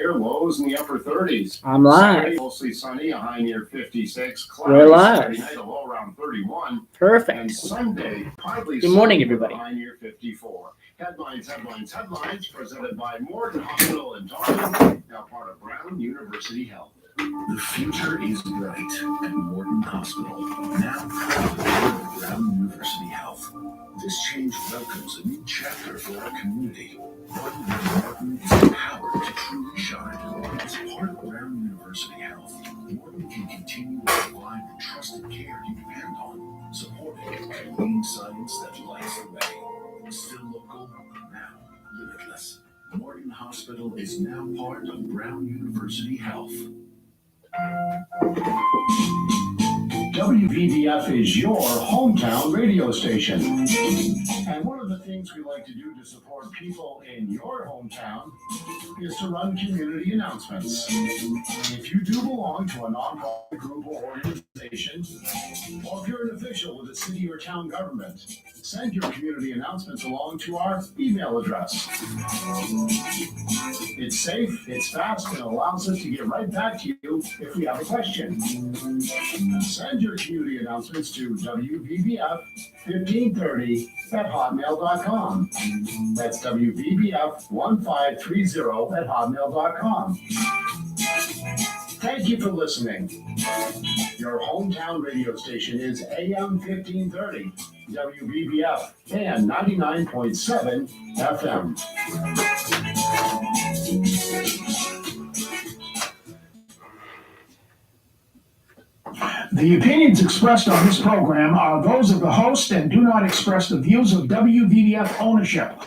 here, lows in the upper 30s. I'm live. Saturday, mostly sunny, a high near 56. We're Cloudy live. Saturday night, a low around 31. And Perfect. Sunday, partly Good morning, sunny with a everybody. high near 54. Headlines, presented by Morton Hospital in Taunton, now part of Brown University Health. The future is bright at Morton Hospital, now part of Brown University Health. This change welcomes a new chapter for our community, one where Morton is empowered to truly shine. As part of Brown University Health, Morton can continue to provide the trusted care you depend on, supported by leading science that lights the way. Still local, now limitless. Morton Hospital is now part of Brown University Health. WVDF is your hometown radio station. And one of the things we like to do to support people in your hometown is to run community announcements. If you do belong to a nonprofit group or organization, or if you're an official with a city or town government, send your community announcements along to our email address. It's safe, it's fast, and allows us to get right back to you if we have a question. Send your community announcements to WVBF1530@hotmail.com. That's WVBF1530@hotmail.com. Thank you for listening. Your hometown radio station is AM 1530, WVBF, and 99.7 FM. The opinions expressed on this program are those of the host and do not express the views of WVDF ownership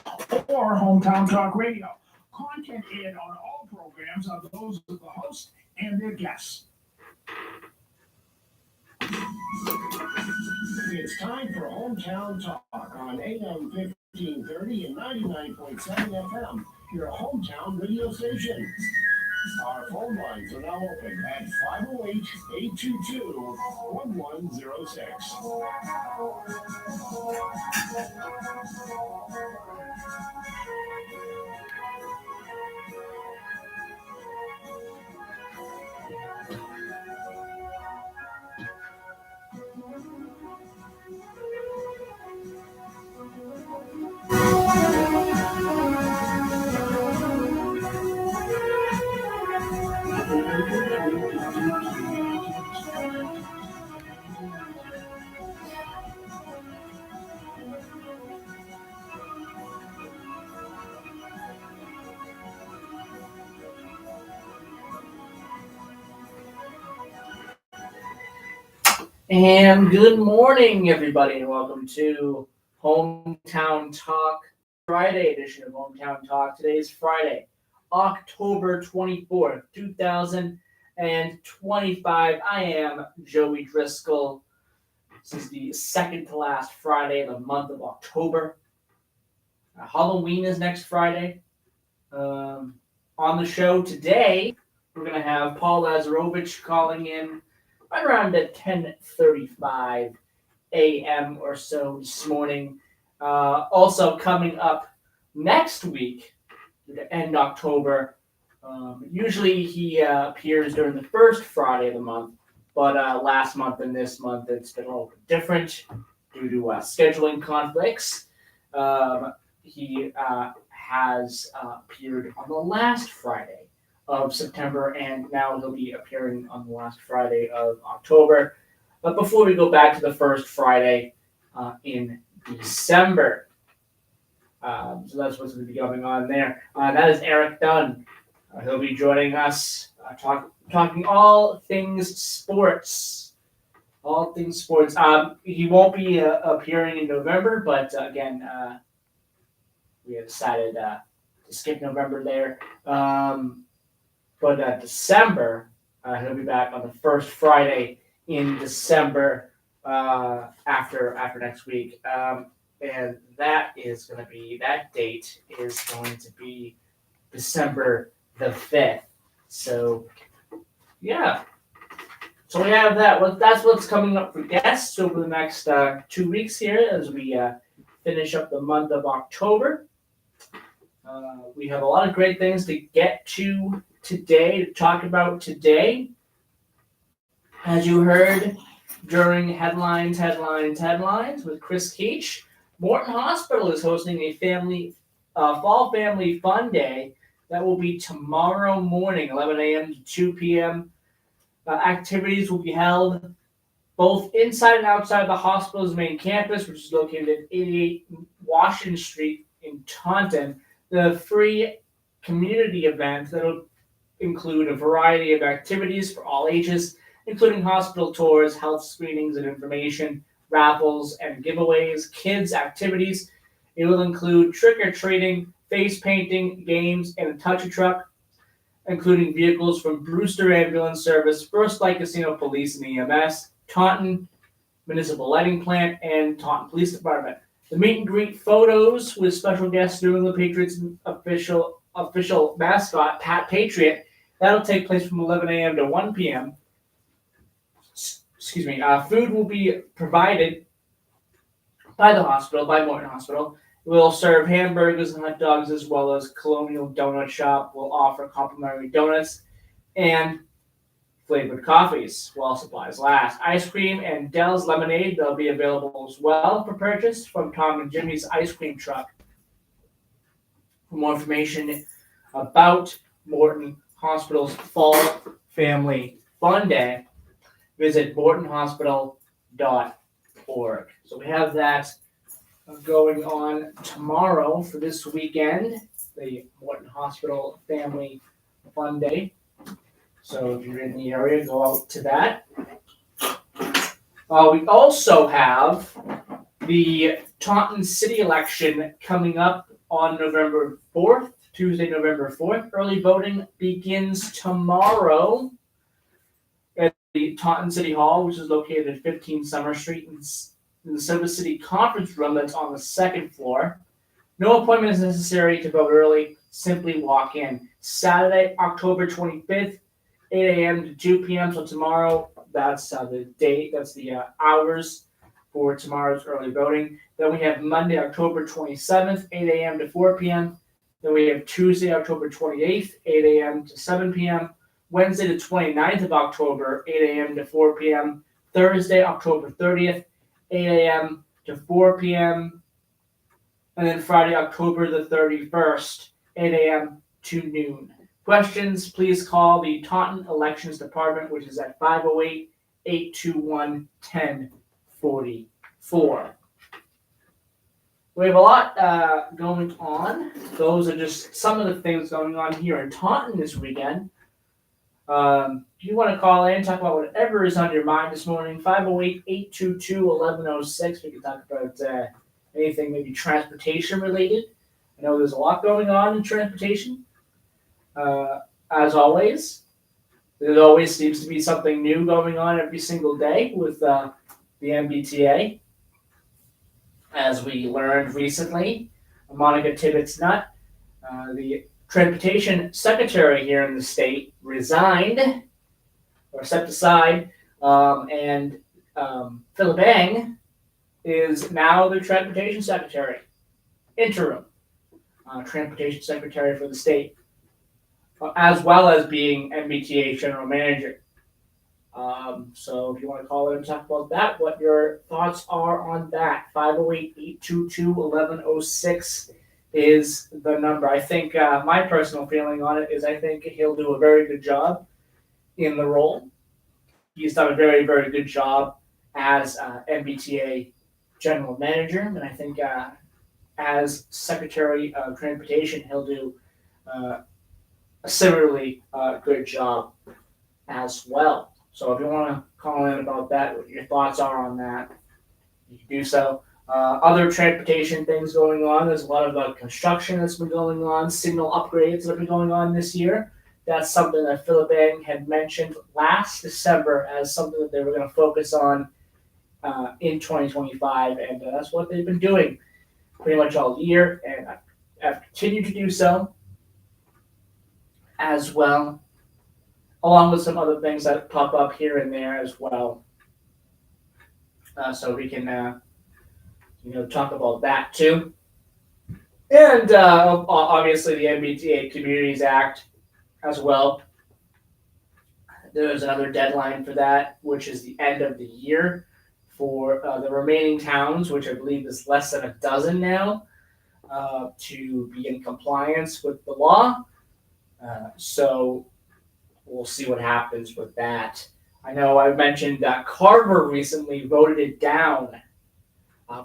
or Hometown Talk Radio. Content aired on all programs are those of the host and their guests. It's time for Hometown Talk on AM 1530 and 99.7 FM, your hometown radio station. Our phone lines are now open at 508-822-1106. And good morning, everybody, and welcome to Hometown Talk, Friday edition of Hometown Talk. Today is Friday, October 24th, 2025. I am Joey Driscoll. This is the second to last Friday of the month of October. Halloween is next Friday. On the show today, we're going to have Paul Lazarovich calling in right around at 10:35 a.m. or so this morning. Also coming up next week, to end October. Usually he appears during the first Friday of the month, but last month and this month it's been a little bit different due to scheduling conflicts. He has appeared on the last Friday of September, and now he'll be appearing on the last Friday of October. But before we go back to the first Friday in December, so that's what's going to be going on there. That is Eric Dunn. He'll be joining us talking all things sports. All things sports. He won't be appearing in November, but again, we have decided to skip November there. But December, he'll be back on the first Friday in December after next week. And that date is going to be December the 5th. So, yeah. So we have that. Well, that's what's coming up for guests over the next 2 weeks here as we finish up the month of October. We have a lot of great things to get to today to talk about today. As you heard during headlines with Chris Keach, Morton Hospital is hosting a fall family fun day that will be tomorrow morning, 11 a.m. to 2 p.m. Activities will be held both inside and outside the hospital's main campus, which is located at 88 Washington Street in Taunton. The free community event that will include a variety of activities for all ages, including hospital tours, health screenings and information, raffles and giveaways, kids activities. It will include trick-or-treating, face painting, games, and a touch a truck, including vehicles from Brewster Ambulance Service, First Light Casino Police and EMS, Taunton Municipal Lighting Plant, and Taunton Police Department. The meet and greet photos with special guest New England Patriots official mascot, Pat Patriot, that'll take place from 11 a.m. to 1 p.m. Food will be provided by the hospital, by Morton Hospital. We'll serve hamburgers and hot dogs, as well as Colonial Donut Shop will offer complimentary donuts and flavored coffees while supplies last. Ice cream and Dell's lemonade, they'll be available as well for purchase from Tom and Jimmy's ice cream truck. For more information about Morton Hospital's Fall Family Fun Day, visit mortonhospital.org. So we have that going on tomorrow for this weekend, the Morton Hospital Family Fun Day. So if you're in the area, go out to that. We also have the Taunton City election coming up on November 4th, Tuesday, November 4th. Early voting begins tomorrow at the Taunton City Hall, which is located at 15 Summer Street in the Silver City Conference Room that's on the second floor. No appointment is necessary to vote early. Simply walk in. Saturday, October 25th, 8 a.m. to 2 p.m. So tomorrow, that's the date, that's the hours for tomorrow's early voting. Then we have Monday, October 27th, 8 a.m. to 4 p.m. Then we have Tuesday, October 28th, 8 a.m. to 7 p.m. Wednesday, the 29th of October, 8 a.m. to 4 p.m. Thursday, October 30th, 8 a.m. to 4 p.m. And then Friday, October the 31st, 8 a.m. to noon. Questions, please call the Taunton Elections Department, which is at 508-821-1044. We have a lot going on. Those are just some of the things going on here in Taunton this weekend. If you want to call in, talk about whatever is on your mind this morning, 508-822-1106. We can talk about anything maybe transportation related. I know there's a lot going on in transportation. As always, there always seems to be something new going on every single day with the MBTA. As we learned recently, Monica Tibbetts-Nutt, the transportation secretary here in the state, resigned or stepped aside, and Philip Eng is now the transportation secretary, interim transportation secretary for the state, as well as being MBTA general manager. So if you want to call in and talk about that, what your thoughts are on that, 508-822-1106 is the number. I think my personal feeling on it is I think he'll do a very good job in the role. He's done a very, very good job as MBTA general manager, and I think as Secretary of Transportation, he'll do a similarly good job as well. So if you want to call in about that, what your thoughts are on that, you can do so. Other transportation things going on. There's a lot of construction that's been going on, signal upgrades that have been going on this year. That's something that Philip Eng had mentioned last December as something that they were going to focus on in 2025, and that's what they've been doing pretty much all year, and have continued to do so as well, along with some other things that pop up here and there as well. So we can talk about that too. And obviously the MBTA Communities Act as well. There's another deadline for that, which is the end of the year for the remaining towns, which I believe is less than a dozen now, to be in compliance with the law. So we'll see what happens with that. I know I mentioned that Carver recently voted it down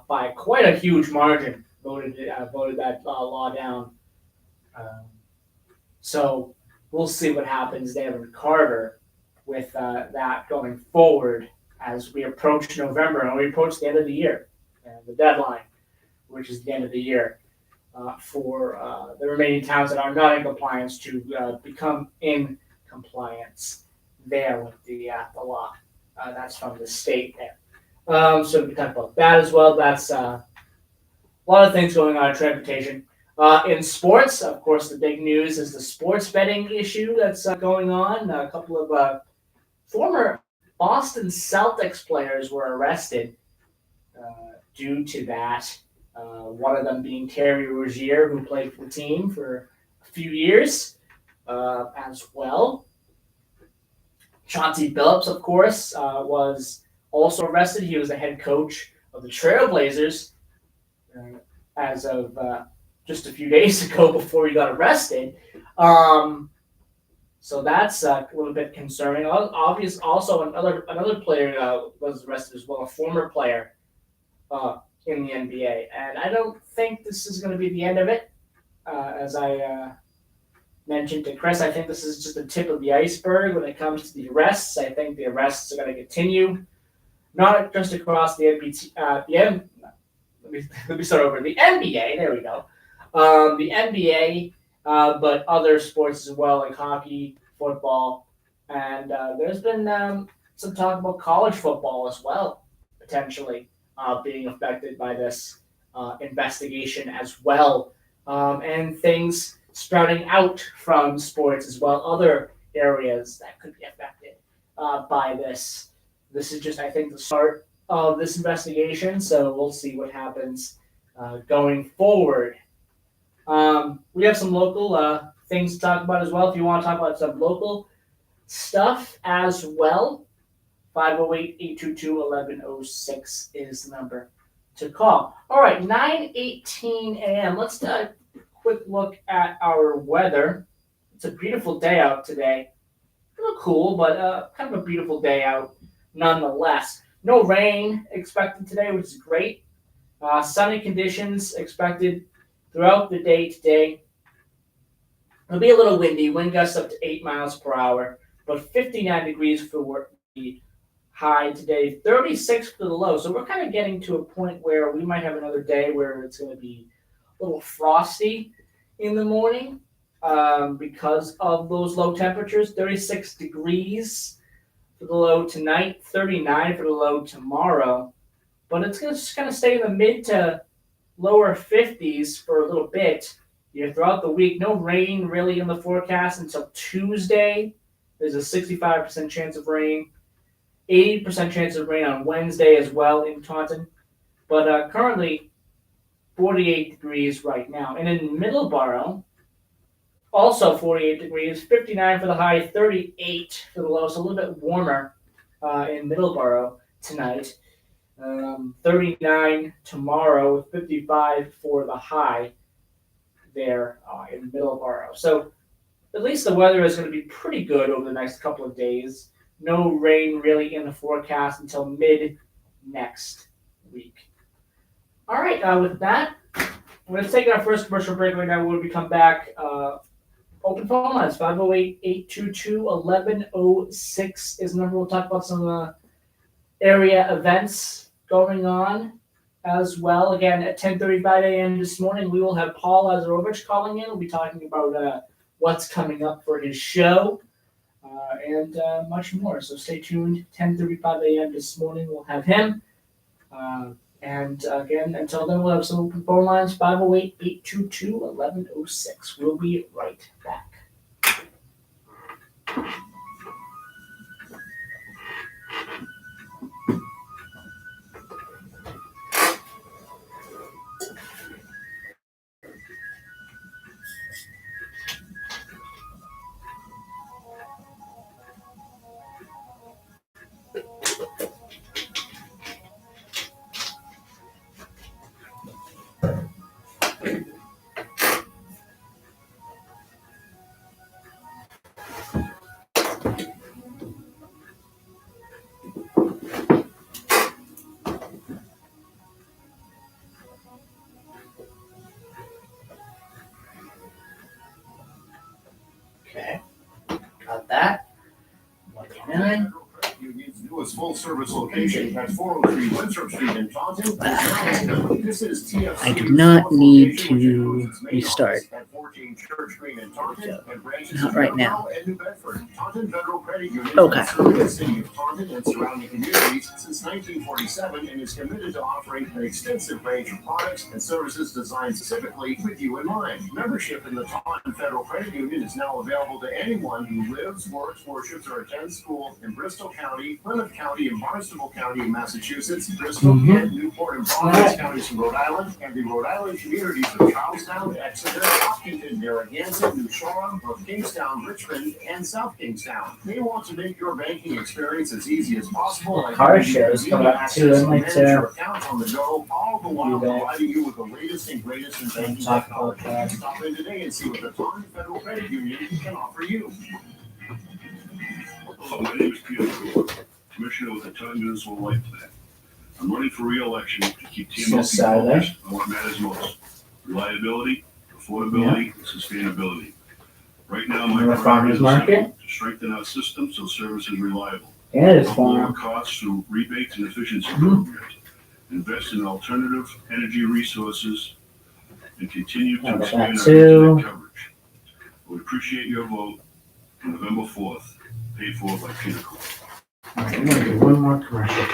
by quite a huge margin. Voted that law down. So we'll see what happens there in Carver with that going forward as we approach November and we approach the end of the year and the deadline, which is the end of the year, for the remaining towns that are not in compliance to become in compliance there with the law. That's from the state there. So we talk about that as well. That's a lot of things going on in transportation. In sports, of course, the big news is the sports betting issue that's going on. A couple of former Boston Celtics players were arrested due to that. One of them being Terry Rozier, who played for the team for a few years as well. Chauncey Billups, of course, was also arrested. He was the head coach of the Trailblazers as of just a few days ago before he got arrested. So that's a little bit concerning. Obviously, also another player was arrested as well, a former player in the NBA. And I don't think this is going to be the end of it. As I mentioned to Chris, I think this is just the tip of the iceberg when it comes to the arrests. I think the arrests are going to continue, not just across the NBA. Let me start over. The NBA, there we go. The NBA, but other sports as well, like hockey, football, and there's been some talk about college football as well, potentially being affected by this investigation as well, and things sprouting out from sports as well, other areas that could be affected by this. This is just, I think, the start of this investigation, so we'll see what happens going forward. We have some local things to talk about as well. If you want to talk about some local stuff as well, 508-822-1106 is the number to call. All right, 9:18 a.m. Let's take a quick look at our weather. It's a beautiful day out today. A little cool, but kind of a beautiful day out nonetheless. No rain expected today, which is great. Sunny conditions expected throughout the day today. It'll be a little windy, wind gusts up to 8 miles per hour, but 59 degrees for the high today, 36 for the low. So we're kind of getting to a point where we might have another day where it's going to be a little frosty in the morning because of those low temperatures. 36 degrees for the low tonight, 39 for the low tomorrow. But it's just going to stay in the mid to lower 50s for a little bit throughout the week. No rain really in the forecast until Tuesday. There's a 65% chance of rain, 80% chance of rain on Wednesday as well in Taunton. But currently 48 degrees right now. And in Middleborough, also 48 degrees, 59 for the high, 38 for the low. So a little bit warmer in Middleborough tonight. 39 tomorrow with 55 for the high there in Middleborough. So at least the weather is going to be pretty good over the next couple of days. No rain really in the forecast until mid next week. All right, with that, we're going to take our first commercial break right now. When we come back, open phone lines, 508-822-1106 is the number. We'll talk about some area events going on as well. Again, at 10:35 a.m. this morning, we will have Paul Lazarovich calling in. We'll be talking about what's coming up for his show and much more. So stay tuned. 10:35 a.m. this morning, we'll have him. And again, until then, we'll have some open phone lines, 508-822-1106. We'll be right back. about that. 129. Union's newest full-service location at 403 Winthrop Street in Taunton. This is TFC's I do not need location, which includes to its main restart. office at 14 Church Green in Taunton and branches Not in right now. Meadowvale and New Bedford. Taunton Federal Credit Union Okay. has served the city of Taunton and surrounding communities since 1947 and is committed to offering an extensive range of products and services designed specifically with you in mind. Membership in the Taunton Federal Credit Union is now available to anyone who lives, works, worships, or attends school in Bristol County, Plymouth County, and Barnstable County in Massachusetts, Bristol, and Newport and Providence counties in Rhode Island, and the Rhode Island communities of Charlestown, Exeter, Hopkinton, Narragansett, New Shoreham, North Kingstown, Richmond, and South Kingstown. They want to make your banking experience as easy as possible. by Car giving you shows coming up access too. I'd to like manage to your account on the go, all the while do that. providing you with the latest and greatest in banking Talk about technology. that. Stop in today and see what the Taunton Federal Credit Union can offer you. Hello, my name is Peter Brewer, Commissioner with the Taunton Municipal Light Plant. I'm running for re-election to keep Just TMLP Saturday. focused on what matters most: reliability, affordability, and sustainability. Right now, my Remember Farmers priority is Market? simple: to strengthen our system so service is reliable. Yeah, it is Help lower fun. costs through rebates and efficiency Mhm. programs. Invest in alternative energy resources and continue How to about expand that our too? internet coverage. We appreciate your vote on November 4th, paid for by Pinnacle. Alright, I'm gonna do one more commercial.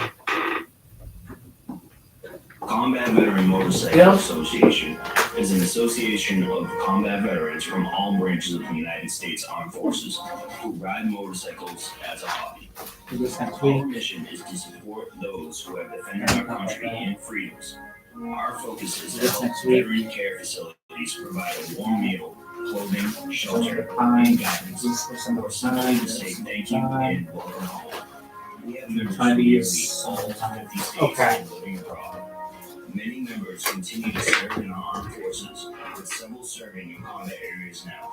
Combat Veteran Motorcycle Yeah. Association is an association of combat veterans from all branches of the United States Armed Forces who ride motorcycles as a hobby. Do this next Our week. mission is to support those who have defended our country and freedoms. Our focus is to This help next week. veteran care facilities provide a warm meal, clothing, shelter, Time. and guidance, This is some or simply to say thank you and welcome home. We have members from nearly Chinese. all 50 states Okay. and living abroad. Many members continue to serve in our armed forces, with several serving in combat areas now.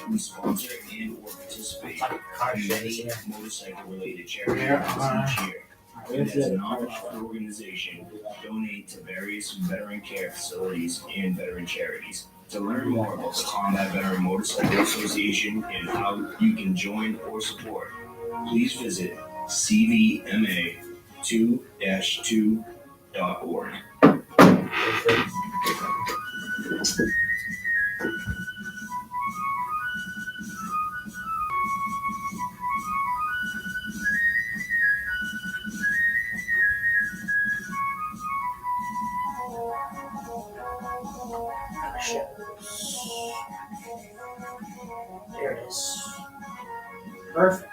We sponsor and or participate Car in shows many here. motorcycle-related charity There events are- each year. Alright, And where's as a the- nonprofit organization, donate to various veteran care facilities and veteran charities. To learn more about the Combat Veteran Motorcycle Association and how you can join or support, please visit cvma2-2.org. There it is. Perfect.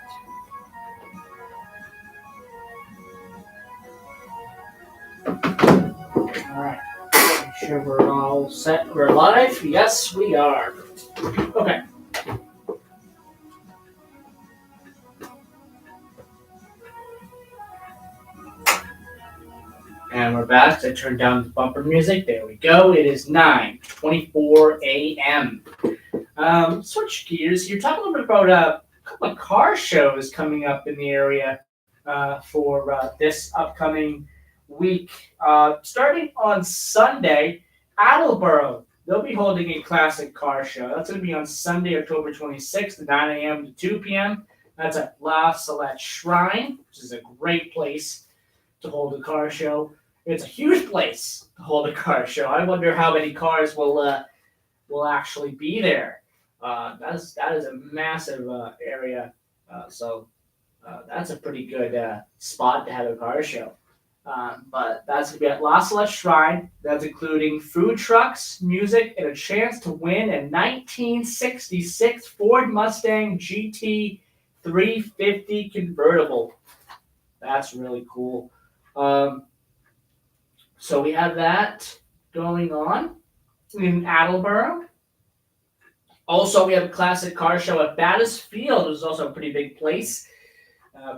Alright. Make sure we're all set. We're live? Yes, we are. Okay. And we're back. I turned down the bumper music. There we go. It is 9:24 a.m. Switch gears. You're talking a little bit about a couple of car shows coming up in the area for this upcoming week. Starting on Sunday, Attleboro. They'll be holding a classic car show. That's going to be on Sunday, October 26th, 9 a.m. to 2 p.m. That's at La Salette Shrine, which is a great place to hold a car show. It's a huge place to hold a car show. I wonder how many cars will actually be there. That is a massive area, so that's a pretty good spot to have a car show. But that's going to be at La Salette Shrine. That's including food trucks, music, and a chance to win a 1966 Ford Mustang GT 350 convertible. That's really cool. So we have that going on in Attleboro. Also, we have a classic car show at Battis Field, which is also a pretty big place,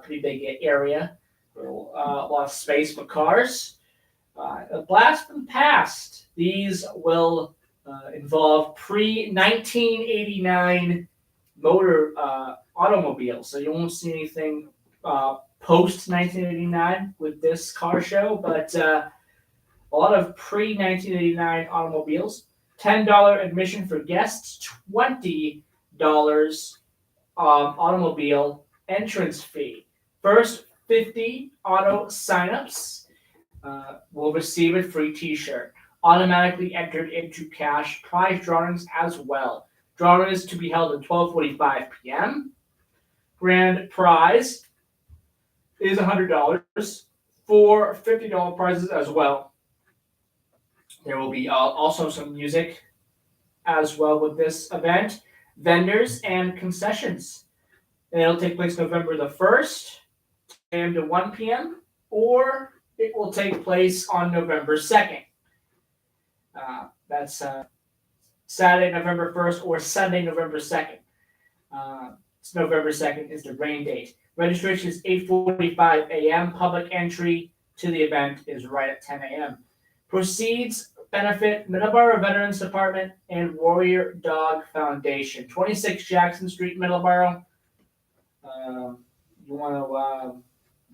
pretty big area, a lot of space for cars. A blast from the past. These will involve pre-1989 motor automobiles, so you won't see anything post-1989 with this car show, but a lot of pre-1989 automobiles. $10 admission for guests, $20 automobile entrance fee. First 50 auto signups will receive a free T-shirt, automatically entered into cash prize drawings as well. Drawing is to be held at 12:45 p.m. Grand prize is $100 for $50 prizes as well. There will be also some music as well with this event, vendors and concessions. And it'll take place November the 1st, 10 a.m. to 1 p.m., or it will take place on November 2nd. That's Saturday, November 1st, or Sunday, November 2nd. It's November 2nd is the rain date. Registration is 8:45 a.m. Public entry to the event is right at 10 a.m. Proceeds benefit Middleborough Veterans Department and Warrior Dog Foundation, 26 Jackson Street, Middleborough. You want to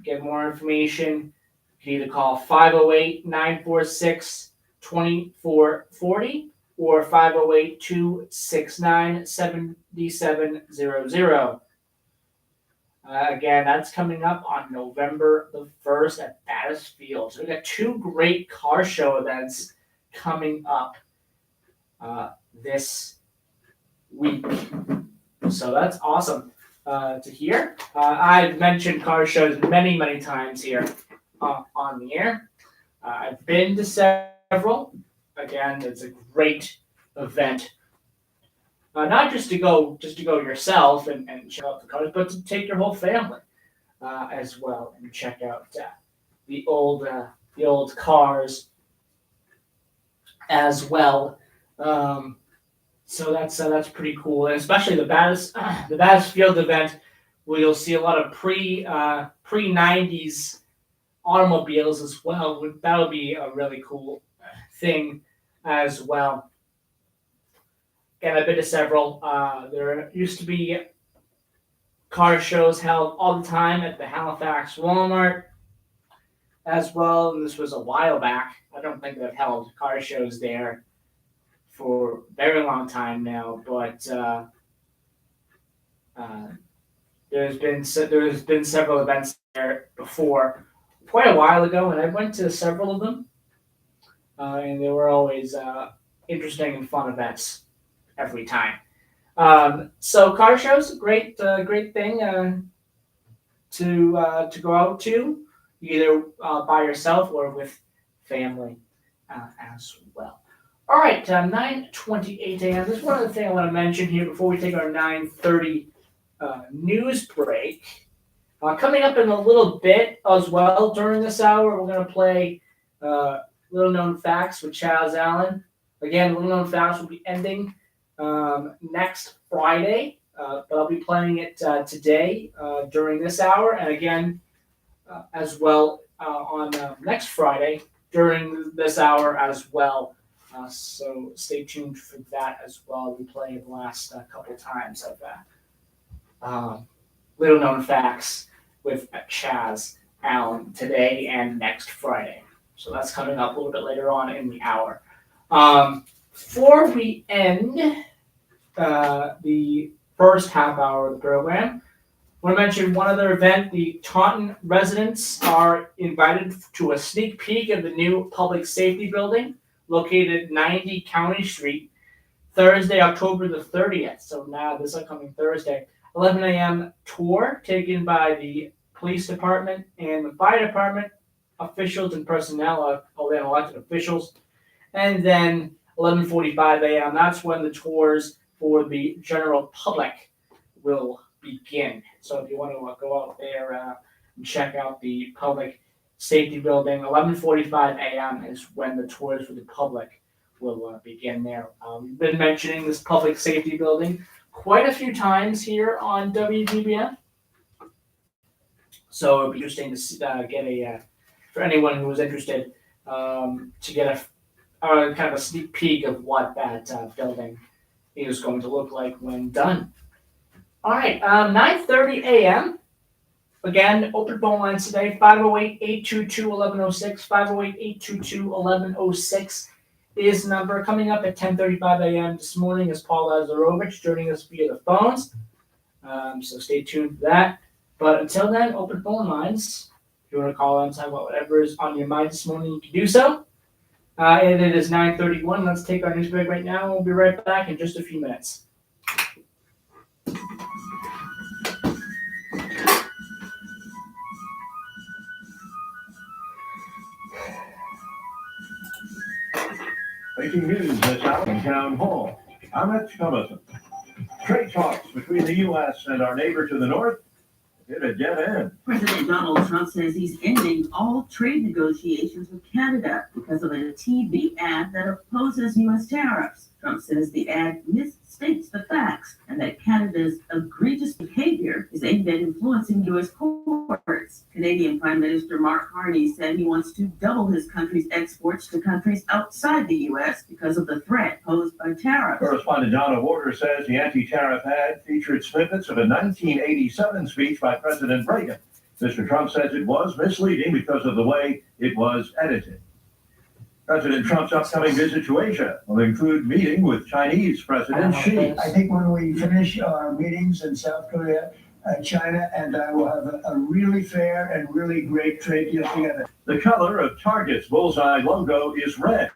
get more information, you can either call 508-946-2440 or 508-269-7700. Again, that's coming up on November the 1st at Battis Field. So we got two great car show events coming up this week. So that's awesome to hear. I've mentioned car shows many, many times here on the air. I've been to several. Again, it's a great event. Not just to go yourself and check out the cars, but to take your whole family as well and check out the old cars as well. So that's pretty cool, and especially the Battis Field event, where you'll see a lot of pre 90s automobiles as well. That'll be a really cool thing as well. Again, I've been to several. There used to be car shows held all the time at the Halifax Walmart as well, and this was a while back. I don't think they've held car shows there for a very long time now, but there's been several events there before, quite a while ago, and I went to several of them, and they were always interesting and fun events every time. So car shows, great thing to go out to, either by yourself or with family as well. All right, 9:28 a.m. There's one other thing I want to mention here before we take our 9:30 news break. Coming up in a little bit as well during this hour, we're going to play Little Known Facts with Chaz Allen. Again, Little Known Facts will be ending next Friday, but I'll be playing it today during this hour, and again as well on next Friday during this hour as well. So stay tuned for that as well. We played the last couple times of Little Known Facts with Chaz Allen today and next Friday. So that's coming up a little bit later on in the hour. Before we end the first half hour of the program, I want to mention one other event. The Taunton residents are invited to a sneak peek of the new public safety building located at 90 County Street, Thursday, October the 30th. So now this upcoming Thursday, 11 a.m. tour taken by the police department and the fire department officials and personnel, elected officials. And then 11:45 a.m. That's when the tours for the general public will begin. So if you want to go out there and check out the public safety building, 11:45 a.m. is when the tours for the public will begin there. We've been mentioning this public safety building quite a few times here on WGBF. So it'll be interesting to get for anyone who is interested, to get a kind of a sneak peek of what that building is going to look like when done. All right, 9:30 a.m. Again, open phone lines today, 508-822-1106, 508-822-1106 is the number. Coming up at 10:35 a.m. this morning is Paul Lazarovich joining us via the phones. So stay tuned for that. But until then, open phone lines. If you want to call and talk about whatever is on your mind this morning, you can do so. And it is 9:31. Let's take our news break right now. We'll be right back in just a few minutes. Breaking news this hour in Town Hall. I'm at Cumberland. Trade talks between the U.S. and our neighbor to the north hit a dead end. President Donald Trump says he's ending all trade negotiations with Canada because of a TV ad that opposes U.S. tariffs. Trump says the ad misstates the facts and that Canada's egregious behavior is aimed at influencing U.S. courts. Canadian Prime Minister Mark Carney said he wants to double his country's exports to countries outside the U.S. because of the threat posed by tariffs. Correspondent Donna Warder says the anti-tariff ad featured snippets of a 1987 speech by President Reagan. Mr. Trump says it was misleading because of the way it was edited. President Trump's upcoming visit to Asia will include meeting with Chinese President Xi. I think when we finish our meetings in South Korea, China and I will have a really fair and really great trade deal together. The color of Target's bullseye logo is red.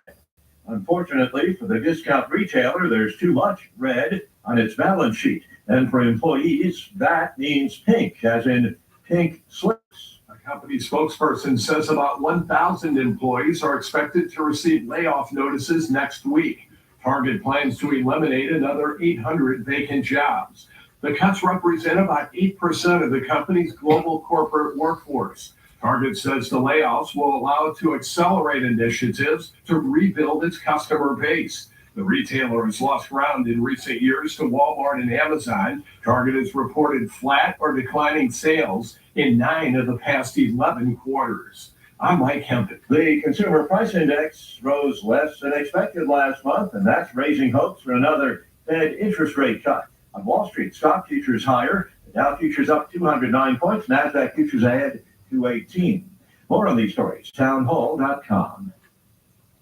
Unfortunately, for the discount retailer, there's too much red on its balance sheet. And for employees, that means pink, as in pink slips. A company spokesperson says about 1,000 employees are expected to receive layoff notices next week. Target plans to eliminate another 800 vacant jobs. The cuts represent about 8% of the company's global corporate workforce. Target says the layoffs will allow it to accelerate initiatives to rebuild its customer base. The retailer has lost ground in recent years to Walmart and Amazon. Target has reported flat or declining sales in 9 of the past 11 quarters. I'm Mike Hempton. The Consumer Price Index rose less than expected last month, and that's raising hopes for another Fed interest rate cut. On Wall Street, stock futures higher. The Dow futures up 209 points. NASDAQ futures ahead 218. More on these stories, townhall.com.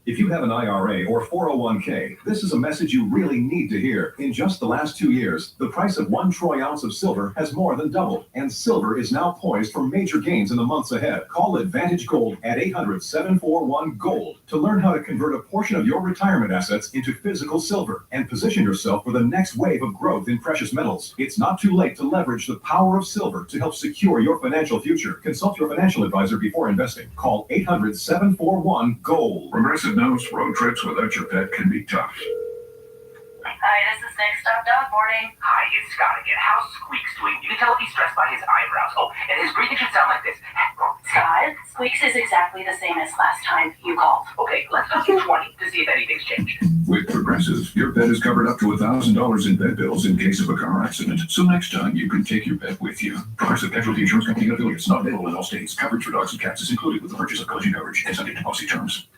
If you have an IRA or 401k, this is a message you really need to hear. In just the last 2 years, the price of 1 troy ounce of silver has more than doubled, and silver is now poised for major gains in the months ahead. Call Advantage Gold at 800-741-GOLD to learn how to convert a portion of your retirement assets into physical silver and position yourself for the next wave of growth in precious metals. It's not too late to leverage the power of silver to help secure your financial future. Consult your financial advisor before investing. Call 800-741-GOLD. Progressive knows road trips without your pet can be tough. Hi, this is Next Stop Dog Boarding. Hi, it's Scott again. How's Squeaks doing? You can tell he's stressed by his eyebrows. Oh, and his breathing can sound like this. Scott, Squeaks is exactly the same as last time you called. Okay, let's just get 20 to see if anything's changed. With Progressive, your pet is covered up to $1,000 in vet bills in case of a car accident. So next time, you can take your pet with you. Progressive Casualty Insurance Company and affiliates, not available in all states. Coverage for dogs and cats is included with the purchase of collision coverage and subject to policy terms.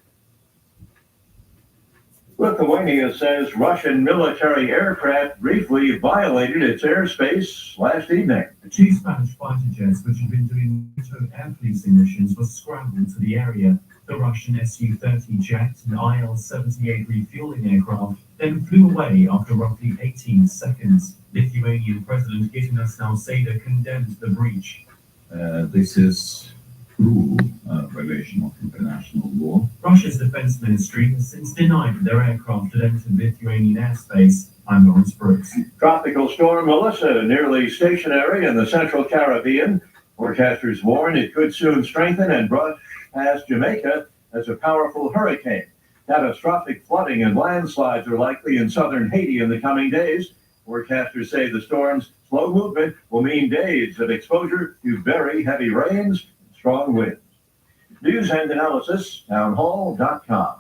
Lithuania says Russian military aircraft briefly violated its airspace last evening. The 2 Spanish fighter jets, which had been doing NATO air policing missions, were scrambled to the area. The Russian Su-30 jet and Il-78 refueling aircraft then flew away after roughly 18 seconds. Lithuanian President Gitanas Nausėda condemned the breach. This is cruel violation of international law. Russia's defense ministry has since denied that their aircraft had entered Lithuanian airspace. I'm Lawrence Brooks. Tropical storm Melissa, nearly stationary in the central Caribbean. Forecasters warn it could soon strengthen and brush past Jamaica as a powerful hurricane. Catastrophic flooding and landslides are likely in southern Haiti in the coming days. Forecasters say the storm's slow movement will mean days of exposure to very heavy rains and strong winds. News and analysis, townhall.com.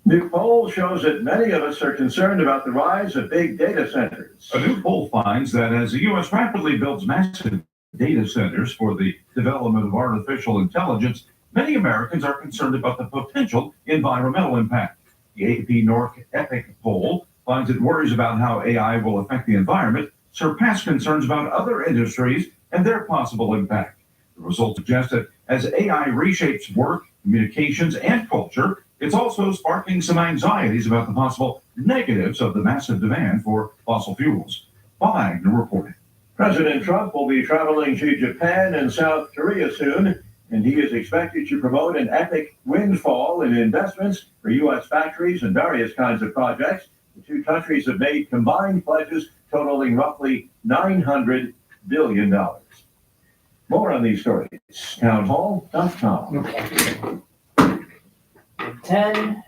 New poll shows that many of us are concerned about the rise of big data centers. A new poll finds that as the U.S. rapidly builds massive data centers for the development of artificial intelligence, many Americans are concerned about the potential environmental impact. The AP North Epic poll finds that worries about how AI will affect the environment surpass concerns about other industries and their possible impact. The results suggest that as AI reshapes work, communications, and culture, It's also sparking some anxieties about the possible negatives of the massive demand for fossil fuels. Bob Agnew reporting. President Trump will be traveling to Japan and South Korea soon, and he is expected to promote an epic windfall in investments for U.S. factories and various kinds of projects. The two countries have made combined pledges totaling roughly $900 billion. More on these stories. Townhall.com. Okay. 10.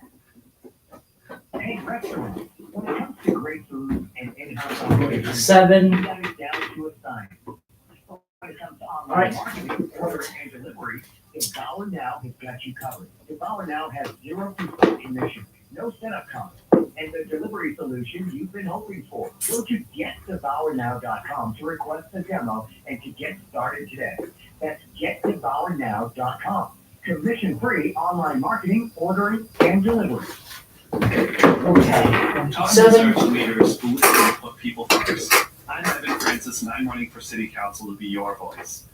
Hey, restaurant. When it comes to great food and in-house operations, 7. you got it down to a science. When it comes to online marketing, order and delivery, Devour Now has got you covered. Devour Now has 0% commission, no setup costs, and the delivery solution you've been hoping for. Go to getdevournow.com to request a demo and to get started today. That's getdevournow.com. Commission-free online marketing, ordering, and delivery. Okay. Top 7. research leaders who listen and put people first. I'm Evan Francis, and I'm running for City Council to be your voice.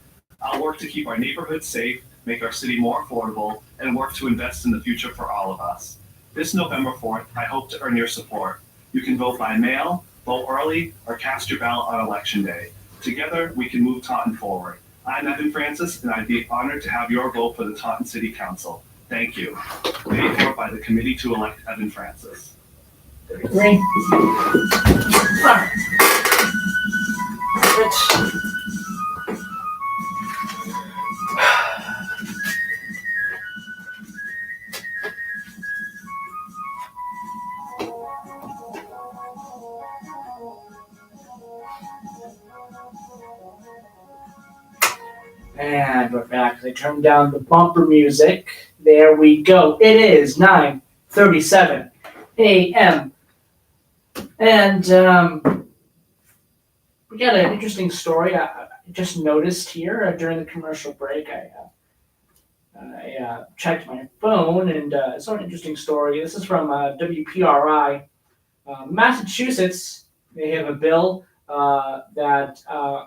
I'll work to keep our neighborhoods safe, make our city more affordable, and work to invest in the future for all of us. This November 4th, I hope to earn your support. You can vote by mail, vote early, or cast your ballot on Election Day. Together, we can move Taunton forward. I'm Evan Francis, and I'd be honored to have your vote for the Taunton City Council. Thank you. Paid for by the Committee to Elect Evan Francis. 3. And we're back. They turned down the bumper music. There we go. It is 9:37 a.m. And we got an interesting story I just noticed here during the commercial break. I checked my phone and saw an interesting story. This is from WPRI. Massachusetts, they have a bill that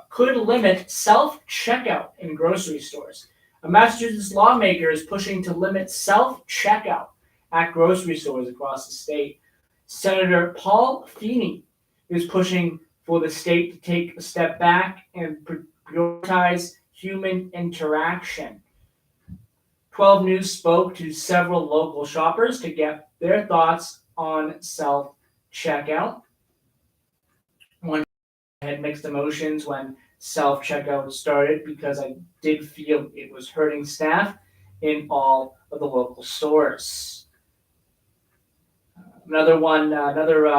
could limit self-checkout in grocery stores. A Massachusetts lawmaker is pushing to limit self-checkout at grocery stores across the state. Senator Paul Feeney is pushing for the state to take a step back and prioritize human interaction. 12 News spoke to several local shoppers to get their thoughts on self-checkout. One had mixed emotions when self-checkout started because I did feel it was hurting staff in all of the local stores. Another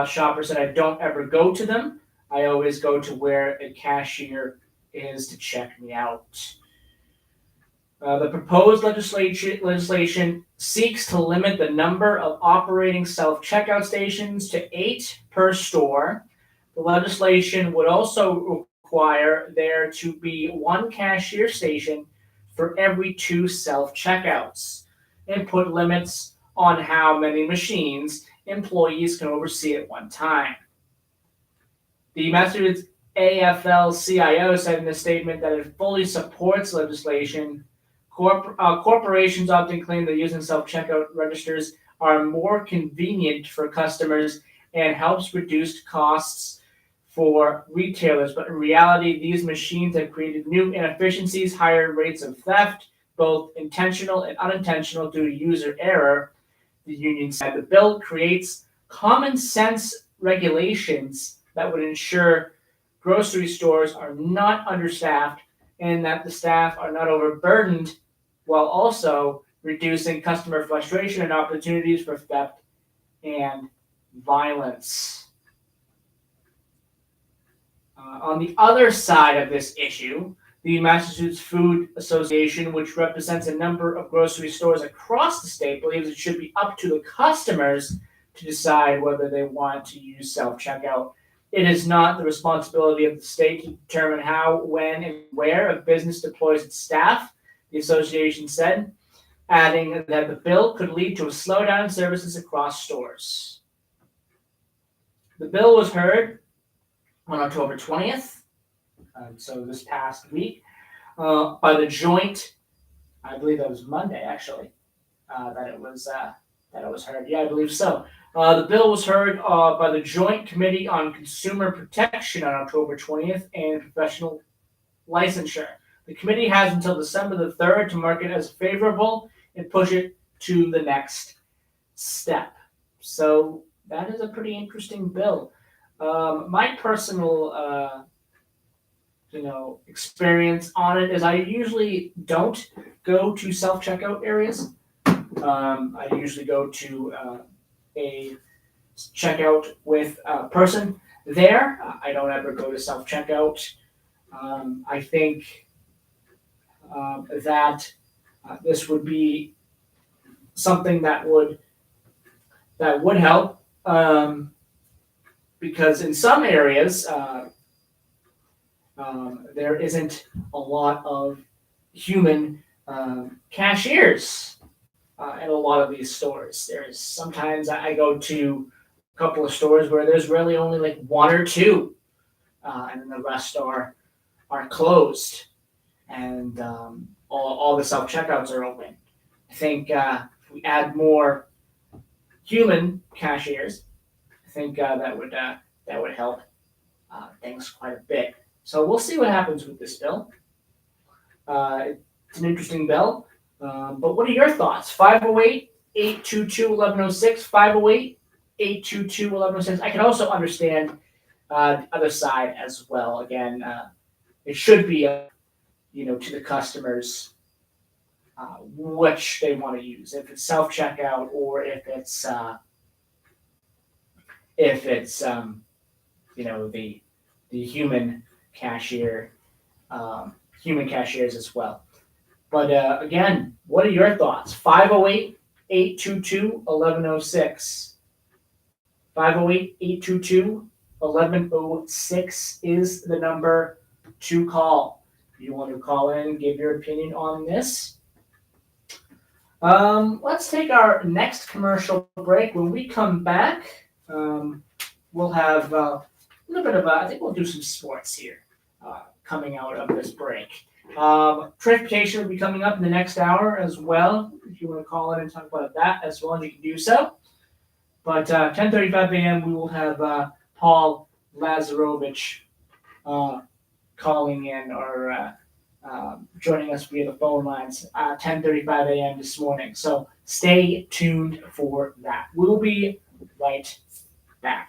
shopper said, I don't ever go to them. I always go to where a cashier is to check me out. The proposed legislation seeks to limit the number of operating self-checkout stations to 8 per store. The legislation would also require there to be 1 cashier station for every 2 self-checkouts and put limits on how many machines employees can oversee at one time. The Massachusetts AFL-CIO said in a statement that it fully supports legislation. Corporations often claim that using self-checkout registers are more convenient for customers and helps reduce costs for retailers. But in reality, these machines have created new inefficiencies, higher rates of theft, both intentional and unintentional due to user error. The union said the bill creates common sense regulations that would ensure grocery stores are not understaffed and that the staff are not overburdened, while also reducing customer frustration and opportunities for theft and violence. On the other side of this issue, the Massachusetts Food Association, which represents a number of grocery stores across the state, believes it should be up to the customers to decide whether they want to use self-checkout. It is not the responsibility of the state to determine how, when, and where a business deploys its staff, the association said, adding that the bill could lead to a slowdown in services across stores. The bill was heard on October 20th, so this past week, by the joint, I believe that was Monday actually, that That it was heard. Yeah, I believe so. The bill was heard by the Joint Committee on Consumer Protection on October 20th and professional licensure. The committee has until December the 3rd to mark it as favorable and push it to the next step. So that is a pretty interesting bill. My personal, experience on it is I usually don't go to self-checkout areas. I usually go to a checkout with a person there. I don't ever go to self-checkout. I think that this would be something that would help because in some areas there isn't a lot of human cashiers in a lot of these stores. There's sometimes I go to a couple of stores where there's really only like one or two, and then the rest are closed, and all the self checkouts are open. I think if we add more human cashiers, I think that would help things quite a bit. So we'll see what happens with this bill. It's an interesting bill. But what are your thoughts? 508-822-1106, 508-822-1106. I can also understand the other side as well. Again, it should be, to the customers which they want to use. If it's self-checkout or if it's the human cashier, human cashiers as well. But again, what are your thoughts? 508-822-1106. 508-822-1106 is the number to call. If you want to call in and give your opinion on this. Let's take our next commercial break. When we come back, we'll have a little bit of I think we'll do some sports here coming out of this break. Transportation will be coming up in the next hour as well. If you want to call in and talk about that as well, you can do so. But 10:35 a.m. we will have Paul Lazarovich calling in or joining us via the phone lines 10:35 a.m. this morning. So stay tuned for that. We'll be right back.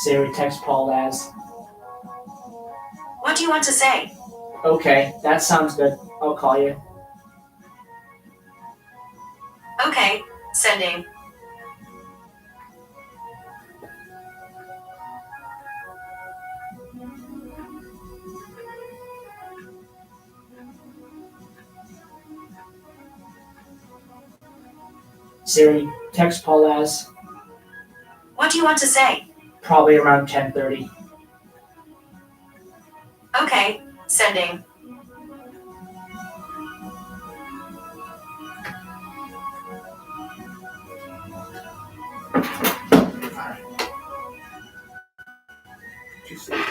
Siri, text Paul as. What do you want to say? Okay, that sounds good. I'll call you. Okay, sending. Siri, text Paul as. What do you want to say? Probably around 10:30. Okay, sending.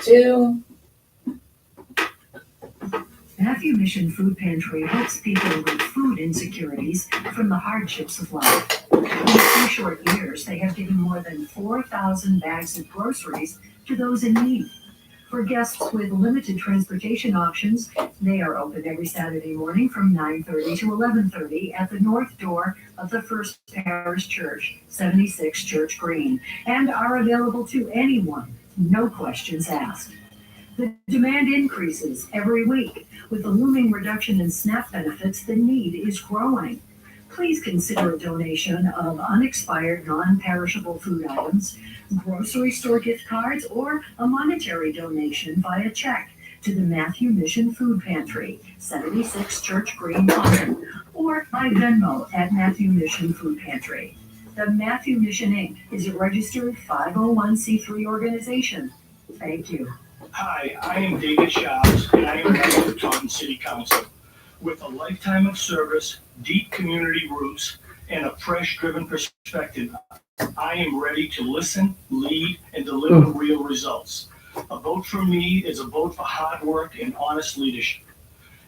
Two. Matthew Mission Food Pantry helps people with food insecurities from the hardships of life. In a few short years, they have given more than 4,000 bags of groceries to those in need. For guests with limited transportation options, they are open every Saturday morning from 9:30 to 11:30 at the north door of the First Parish Church, 76 Church Green, and are available to anyone, no questions asked. The demand increases every week. With the looming reduction in SNAP benefits, the need is growing. Please consider a donation of unexpired, non-perishable food items, grocery store gift cards, or a monetary donation via check to the Matthew Mission Food Pantry, 76 Church Green, London, or by Venmo at Matthew Mission Food Pantry. The Matthew Mission Inc. is a registered 501c3 organization. Thank you. Hi, I am David Schaus, and I am a member of the Taunton City Council. With a lifetime of service, deep community roots, and a fresh-driven perspective, I am ready to listen, lead, and deliver real results. A vote for me is a vote for hard work and honest leadership.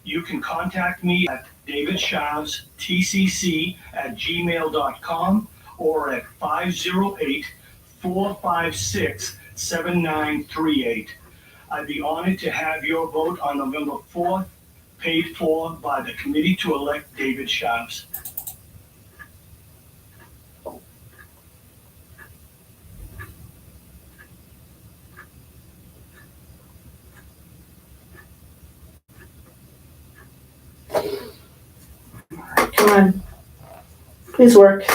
You can contact me at davidshavestcc@gmail.com or at 508-456-7938. I'd be honored to have your vote on November 4th, paid for by the committee to elect David Shavs. Come on. Please work.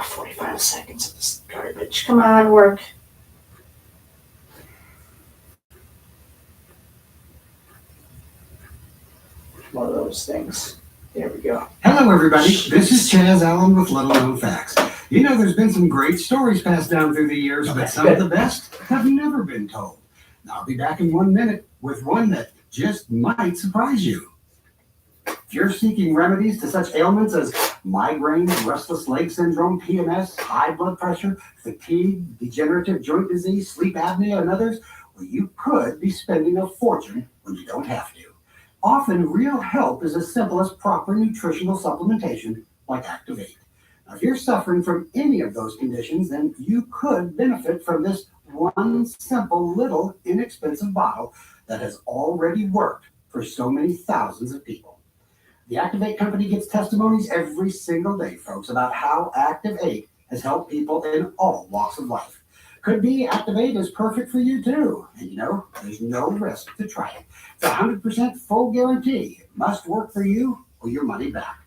45 seconds of this garbage. Come on, work. One of those things. There we go. Hello, everybody. This is Chaz Allen with Little Known Facts. You know, there's been some great stories passed down through the years, but some of the best have never been told. Now, I'll be back in 1 minute with one that just might surprise you. If you're seeking remedies to such ailments as migraine, restless leg syndrome, PMS, high blood pressure, fatigue, degenerative joint disease, sleep apnea, and others, well, you could be spending a fortune when you don't have to. Often, real help is as simple as proper nutritional supplementation like Activate. Now, if you're suffering from any of those conditions, then you could benefit from this one simple, little, inexpensive bottle that has already worked for so many thousands of people. The Activate company gets testimonies every single day, folks, about how Activate has helped people in all walks of life. Could be Activate is perfect for you too. And you know, there's no risk to try it. It's 100% full guarantee. It must work for you or your money back.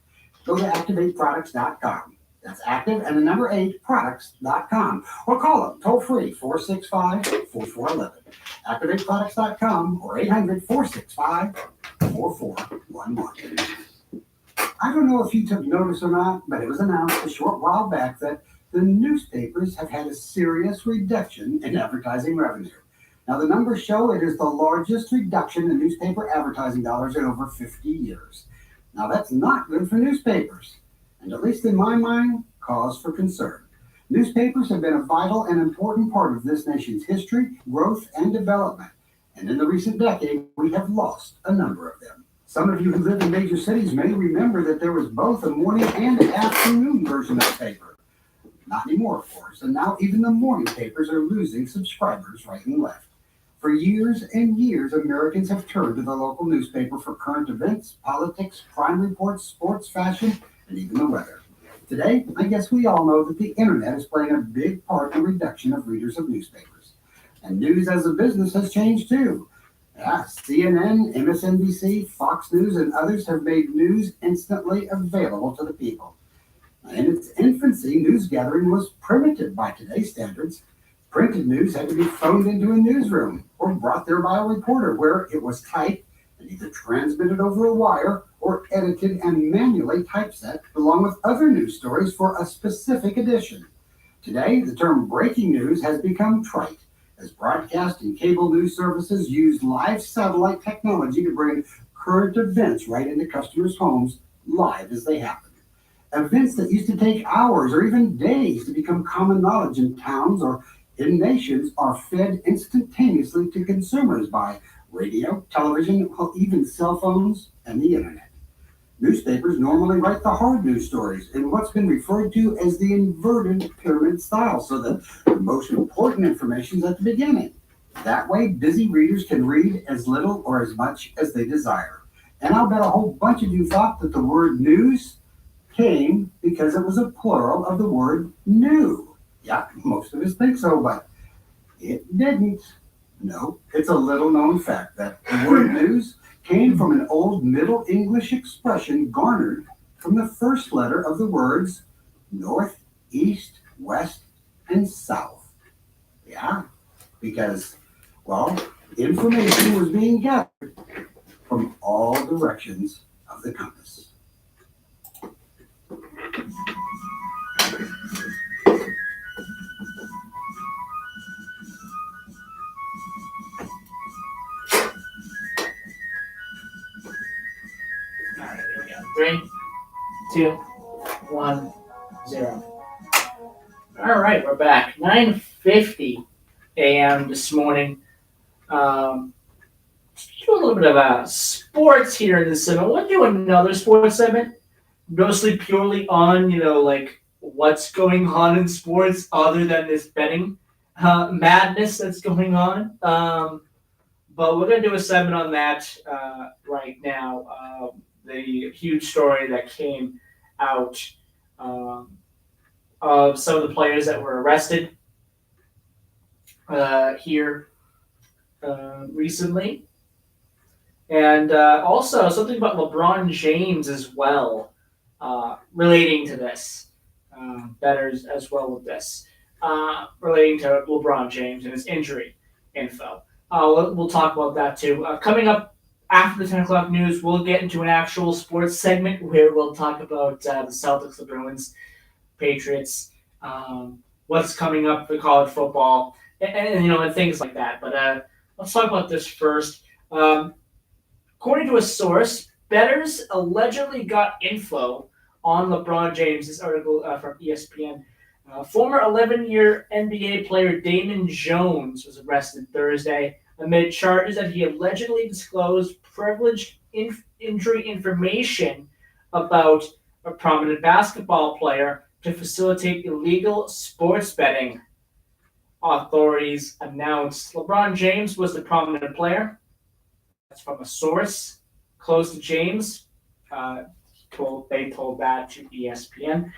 Go to ActivateProducts.com. That's active and the number 8 products.com. Or call them toll free 465-4411. ActivateProducts.com or 800-465-4411. I don't know if you took notice or not, but it was announced a short while back that the newspapers have had a serious reduction in advertising revenue. Now, the numbers show it is the largest reduction in newspaper advertising dollars in over 50 years. Now, that's not good for newspapers, and at least in my mind, cause for concern. Newspapers have been a vital and important part of this nation's history, growth, and development, and in the recent decade, we have lost a number of them. Some of you who live in major cities may remember that there was both a morning and an afternoon version of the paper. Not anymore, of course, and now even the morning papers are losing subscribers right and left. For years and years, Americans have turned to the local newspaper for current events, politics, crime reports, sports, fashion, and even the weather. Today, I guess we all know that the internet is playing a big part in the reduction of readers of newspapers. And news as a business has changed too. CNN, MSNBC, Fox News, and others have made news instantly available to the people. In its infancy, news gathering was primitive by today's standards. Printed news had to be phoned into a newsroom or brought there by a reporter where it was typed and either transmitted over a wire or edited and manually typeset along with other news stories for a specific edition. Today, the term breaking news has become trite, as broadcast and cable news services use live satellite technology to bring current events right into customers' homes live as they happen. Events that used to take hours or even days to become common knowledge in towns or in nations are fed instantaneously to consumers by radio, television, even cell phones and the internet. Newspapers normally write the hard news stories in what's been referred to as the inverted pyramid style, so that the most important information is at the beginning. That way, busy readers can read as little or as much as they desire. And I'll bet a whole bunch of you thought that the word news came because it was a plural of the word new. Yeah, most of us think so, but it didn't. No, it's a little known fact that the word news came from an old Middle English expression garnered from the first letter of the words north, east, west, and south. Yeah, because, well, information was being gathered from all directions of the compass. All right, here we go. 3, 2, 1-0. All right, we're back. 9:50 a.m. this morning. Do a little bit of sports here in this segment. We'll do another sports segment, mostly purely on, like what's going on in sports other than this betting madness that's going on. But we're going to do a segment on that right now. The huge story that came out of some of the players that were arrested here recently. And also something about LeBron James as well, relating to this. Bettors as well with this, relating to LeBron James and his injury info. We'll talk about that too. Coming up after the 10 o'clock news, we'll get into an actual sports segment where we'll talk about the Celtics, the Bruins, Patriots, what's coming up for college football, and things like that. But let's talk about this first. According to a source, bettors allegedly got info on LeBron James. This article from ESPN. Former 11-year NBA player Damon Jones was arrested Thursday amid charges that he allegedly disclosed privileged injury information about a prominent basketball player to facilitate illegal sports betting. Authorities announced LeBron James was the prominent player. That's from a source close to James. They told that to ESPN.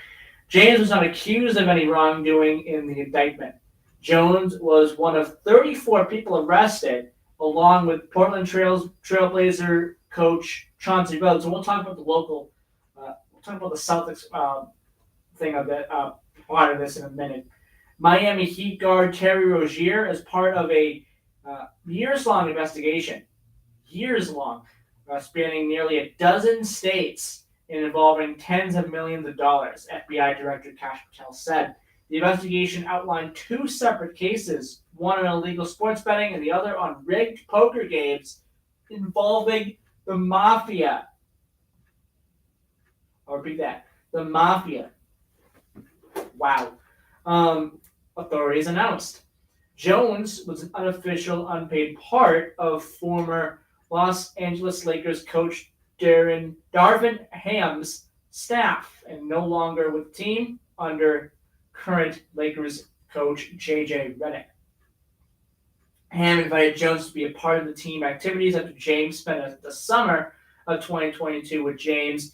James was not accused of any wrongdoing in the indictment. Jones was one of 34 people arrested, along with Portland Trailblazer coach Chauncey Billups. So we'll talk about the local, we'll talk about the Celtics thing of that part of this in a minute. Miami Heat guard Terry Rozier, as part of a years-long investigation, spanning nearly a dozen states and involving tens of millions of dollars, FBI Director Kash Patel said. The investigation outlined two separate cases, one on illegal sports betting and the other on rigged poker games involving the mafia. I'll repeat that. The mafia. Wow. Authorities announced. Jones was an unofficial, unpaid part of former Los Angeles Lakers coach Darvin Ham's staff and no longer with the team under current Lakers coach J.J. Redick. Ham invited Jones to be a part of the team activities after James spent the summer of 2022 with Jones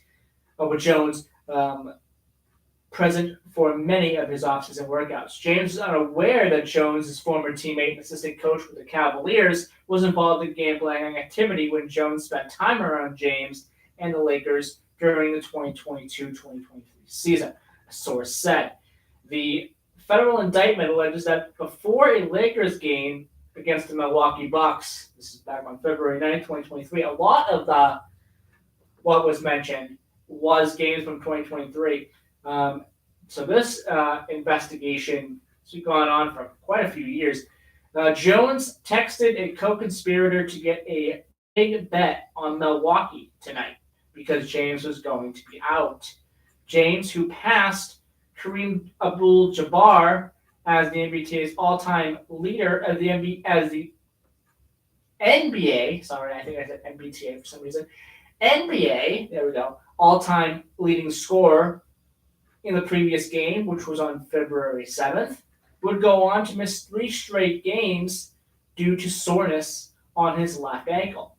present for many of his offseason workouts. James is unaware that Jones, his former teammate and assistant coach with the Cavaliers, was involved in gambling activity when Jones spent time around James and the Lakers during the 2022-2023 season, a source said. The federal indictment alleges that before a Lakers game against the Milwaukee Bucks, this is back on February 9, 2023, a lot of what was mentioned was games from 2023. So this investigation has gone on for quite a few years. Jones texted a co-conspirator to get a big bet on Milwaukee tonight because James was going to be out. James, who passed Kareem Abdul-Jabbar as the NBA's all-time leader of the NBA, sorry, I think I said NBTA for some reason. NBA, there we go, all-time leading scorer in the previous game, which was on February 7th, would go on to miss 3 straight games due to soreness on his left ankle.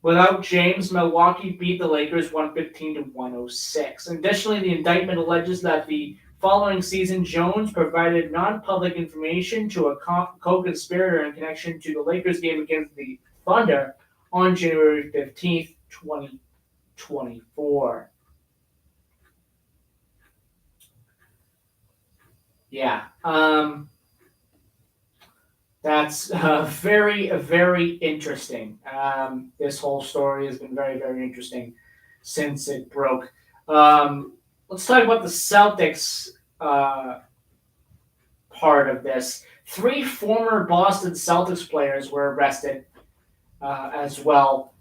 Without James, Milwaukee beat the Lakers 115-106. Additionally, the indictment alleges that the following season, Jones provided non-public information to a co-conspirator in connection to the Lakers game against the Thunder on January 15th, 2024. Yeah. That's very, very interesting. This whole story has been very, very interesting since it broke. Let's talk about the Celtics part of this. 3 former Boston Celtics players were arrested as well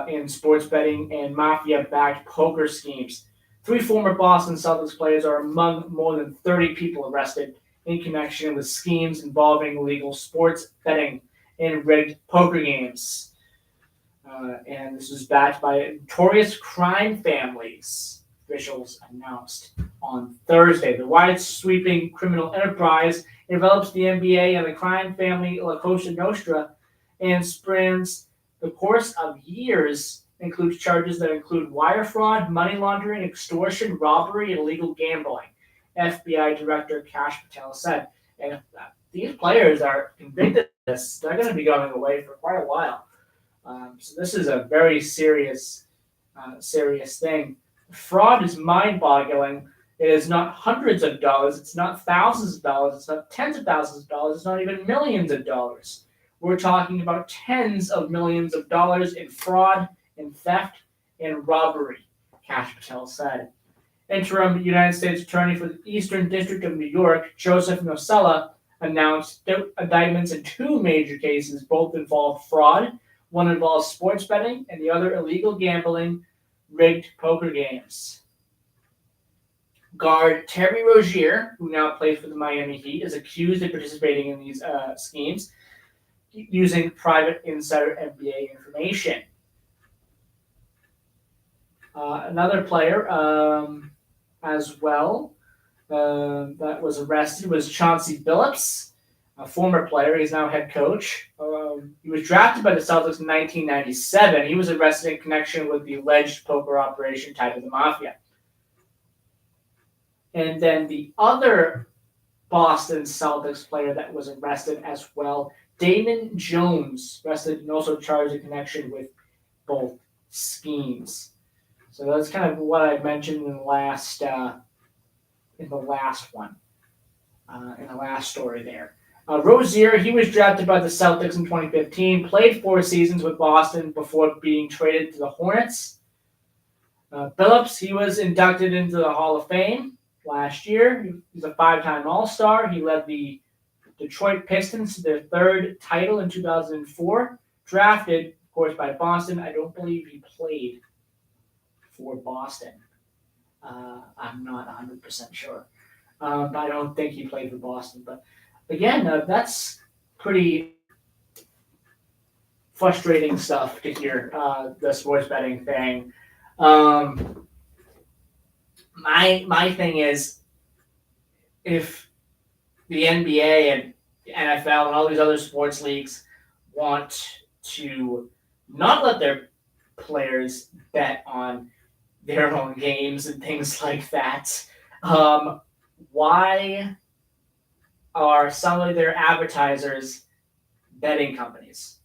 in sports betting and mafia-backed poker schemes. 3 former Boston Celtics players are among more than 30 people arrested in connection with schemes involving illegal sports betting and rigged poker games. And this was backed by notorious crime families, officials announced on Thursday. The wide-sweeping criminal enterprise envelops the NBA and the crime family La Cosa Nostra and spans the course of years, includes charges that include wire fraud, money laundering, extortion, robbery, and illegal gambling, FBI Director Kash Patel said. And if these players are convicted of this, they're going to be going away for quite a while. So this is a very serious thing. Fraud is mind-boggling. It is not hundreds of dollars. It's not thousands of dollars. It's not tens of thousands of dollars. It's not even millions of dollars. We're talking about tens of millions of dollars in fraud, in theft, and robbery, Kash Patel said. Interim United States Attorney for the Eastern District of New York, Joseph Nocella, announced indictments in 2 major cases. Both involve fraud. One involves sports betting, and the other illegal gambling, rigged poker games. Guard Terry Rozier, who now plays for the Miami Heat, is accused of participating in these schemes using private insider NBA information. Another player as well that was arrested was Chauncey Billups, a former player. He's now head coach. He was drafted by the Celtics in 1997. He was arrested in connection with the alleged poker operation tied to the Mafia. And then the other Boston Celtics player that was arrested as well, Damon Jones, arrested and also charged in connection with both schemes. So that's kind of what I mentioned in the last story there. Rozier, he was drafted by the Celtics in 2015, played 4 seasons with Boston before being traded to the Hornets. Billups, he was inducted into the Hall of Fame last year. He's a 5-time All-Star. He led the Detroit Pistons to their 3rd title in 2004. Drafted, of course, by Boston. I don't believe he played for Boston. I'm not 100% sure. But I don't think he played for Boston. But again, that's pretty frustrating stuff to hear, the sports betting thing. My thing is, if the NBA and NFL and all these other sports leagues want to not let their players bet on their own games and things like that, why are some of their advertisers betting companies?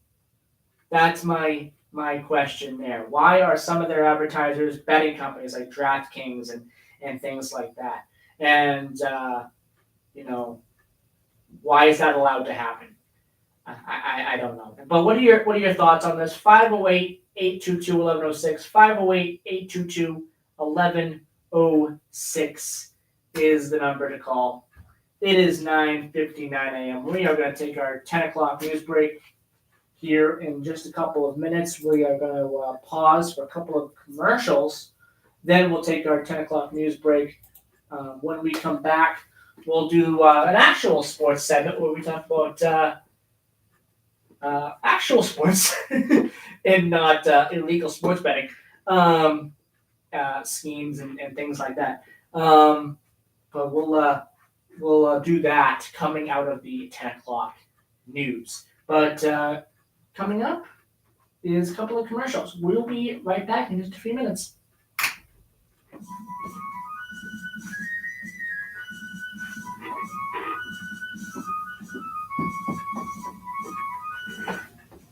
That's my question there. Why are some of their advertisers betting companies like DraftKings and things like that? And why is that allowed to happen? I don't know. But what are your thoughts on this? 508-822-1106, 508-822-1106 is the number to call. It is 9:59 a.m. We are going to take our 10 o'clock news break here in just a couple of minutes. We are going to pause for a couple of commercials. Then we'll take our 10 o'clock news break. When we come back, we'll do an actual sports segment where we talk about actual sports and not illegal sports betting schemes and things like that. But we'll do that coming out of the 10 o'clock news. But coming up is a couple of commercials. We'll be right back in just a few minutes.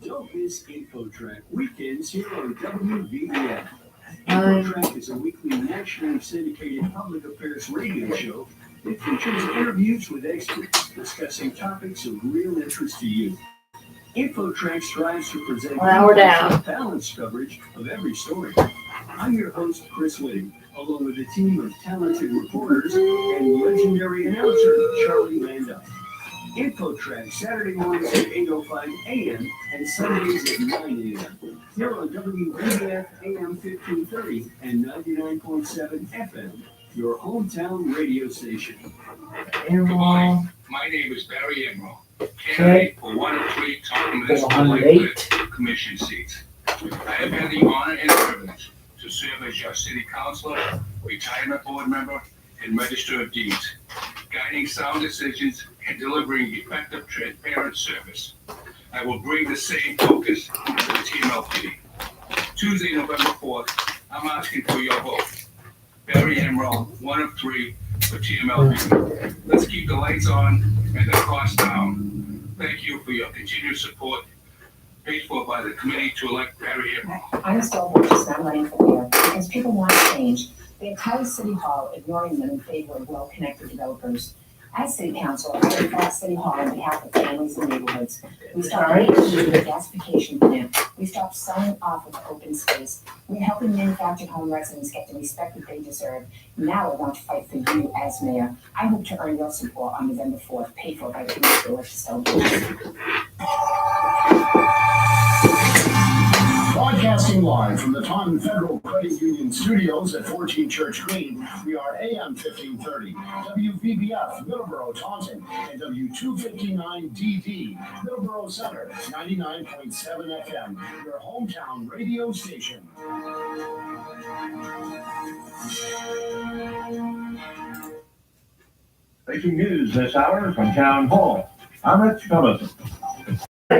Don't miss InfoTrack weekends here on WVDF. InfoTrack is a weekly nationally syndicated public affairs radio show that features interviews with experts discussing topics of real interest to you. InfoTrack strives to present balanced coverage of every story. I'm your host, Chris Whitting, along with a team of talented reporters and legendary announcer, Charlie Landau. InfoTrack, Saturday mornings at 8:05 a.m. and Sundays at 9 a.m. Here on WVBF AM 1530 and 99.7 FM, your hometown radio station. Good morning. My name is Barry Emerald, candidate for one of 3 top municipal light commission seats. I have had the honor and privilege to serve as your city councilor, retirement board member, and register of deeds, guiding sound decisions and delivering effective, transparent service. I will bring the same focus to the TMLP. Tuesday, November 4th, I'm asking for your vote. Barry Emerald, one of 3 for TMLP. Let's keep the lights on and the costs down. Thank you for your continued support, paid for by the committee to elect Barry Emerald. I'm still just not running for mayor because people want change. The entire city hall ignoring them in favor of well-connected developers. As city council, I have fought City Hall on behalf of families and neighborhoods. We stopped the gasification plant. We stopped selling off of open space. We're helping manufactured home residents get the respect that they deserve. Now I want to fight for you as mayor. I hope to earn your support on November 4th, paid for by the community legislature. Broadcasting live from the Taunton Federal Credit Union Studios at 14 Church Green, we are AM 1530, WVBF, Middleborough, Taunton, and W259DD, Middleborough Center, 99.7 FM, your hometown radio station. Breaking news this hour from Town Hall. I'm Rich Cummins.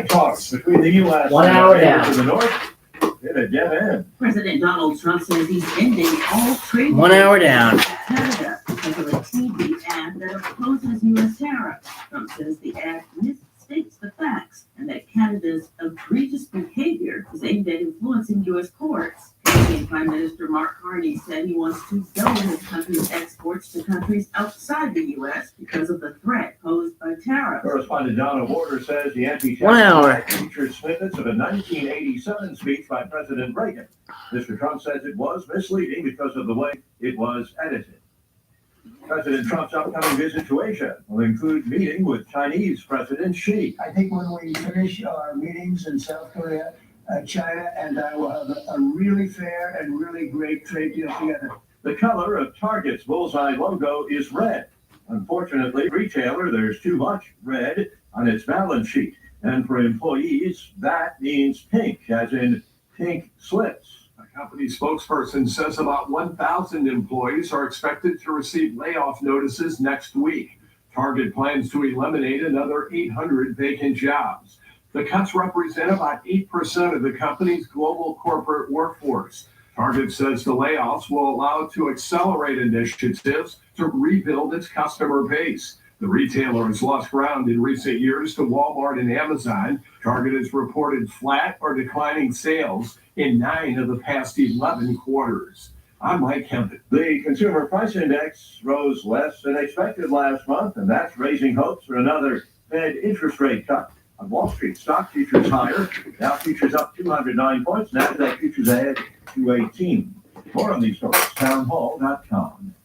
Talks between the U.S. 1 hour down. To the north. Hit a dead end. President Donald Trump says he's ending all trade 1 hour down. with Canada because of a TV ad that opposes U.S. tariffs. Trump says the ad misstates the facts and that Canada's egregious behavior is aimed at influencing U.S. courts. Canadian Prime Minister Mark Carney said he wants to double his country's exports to countries outside the U.S. because of the threat posed by tariffs. Correspondent Donna Warder says the anti-tariff 1 hour. features snippets of a 1987 speech by President Reagan. Mr. Trump says it was misleading because of the way it was edited. President Trump's upcoming visit to Asia will include meeting with Chinese President Xi. I think when we finish our meetings in South Korea, China and I will have a really fair and really great trade deal together. The color of Target's bullseye logo is red. Unfortunately, retailer, there's too much red on its balance sheet. And for employees, that means pink, as in pink slips. A company spokesperson says about 1,000 employees are expected to receive layoff notices next week. Target plans to eliminate another 800 vacant jobs. The cuts represent about 8% of the company's global corporate workforce. Target says the layoffs will allow it to accelerate initiatives to rebuild its customer base. The retailer has lost ground in recent years to Walmart and Amazon. Target has reported flat or declining sales in 9 of the past 11 quarters. I'm Mike Kempton. The Consumer Price Index rose less than expected last month, and that's raising hopes for another Fed interest rate cut. On Wall Street, stock futures higher. Dow futures up 209 points. Nasdaq futures ahead 218. More on these stories, townhall.com.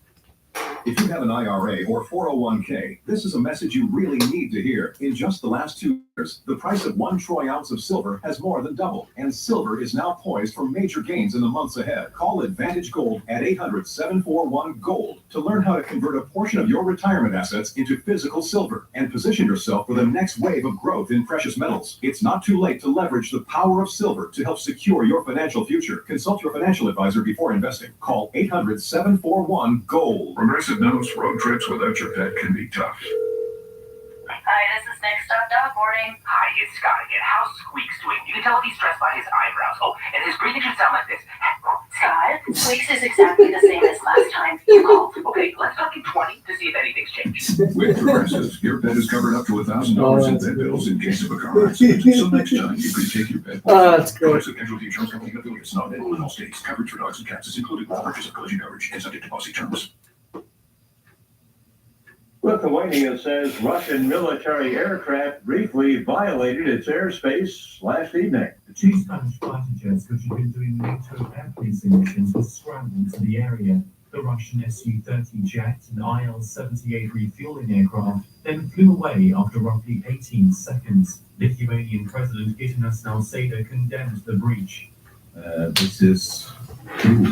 If you have an IRA or 401k, this is a message you really need to hear. In just the last 2 years, the price of 1 troy ounce of silver has more than doubled, and silver is now poised for major gains in the months ahead. Call Advantage Gold at 800-741-GOLD to learn how to convert a portion of your retirement assets into physical silver and position yourself for the next wave of growth in precious metals. It's not too late to leverage the power of silver to help secure your financial future. Consult your financial advisor before investing. Call 800-741-GOLD. Progressive knows road trips without your pet can be tough. Hi, this is Next Stop Dog Boarding. Hi, it's Scott again. How's Squeaks doing? You can tell if he's stressed by his eyebrows. Oh, and his breathing should sound like this. Scott, Squeaks is exactly the same as last time you called. Okay, let's talk in 20 to see if anything's changed. With Progressive, your pet is covered up to $1,000 in vet bills in case of a car accident. So next time you can take your pet. That's great. Progressive Casualty Insurance Company affiliates, not in all states. Coverage for dogs and cats is included with purchase of collision coverage and subject to policy terms. Lithuania says Russian military aircraft briefly violated its airspace last evening. The 2 Spanish fighter jets, which had been doing NATO air policing missions, were scrambled to the area. The Russian Su-30 jet and Il-78 refueling aircraft then flew away after roughly 18 seconds. Lithuanian President Gitanas Nausėda condemned the breach. This is true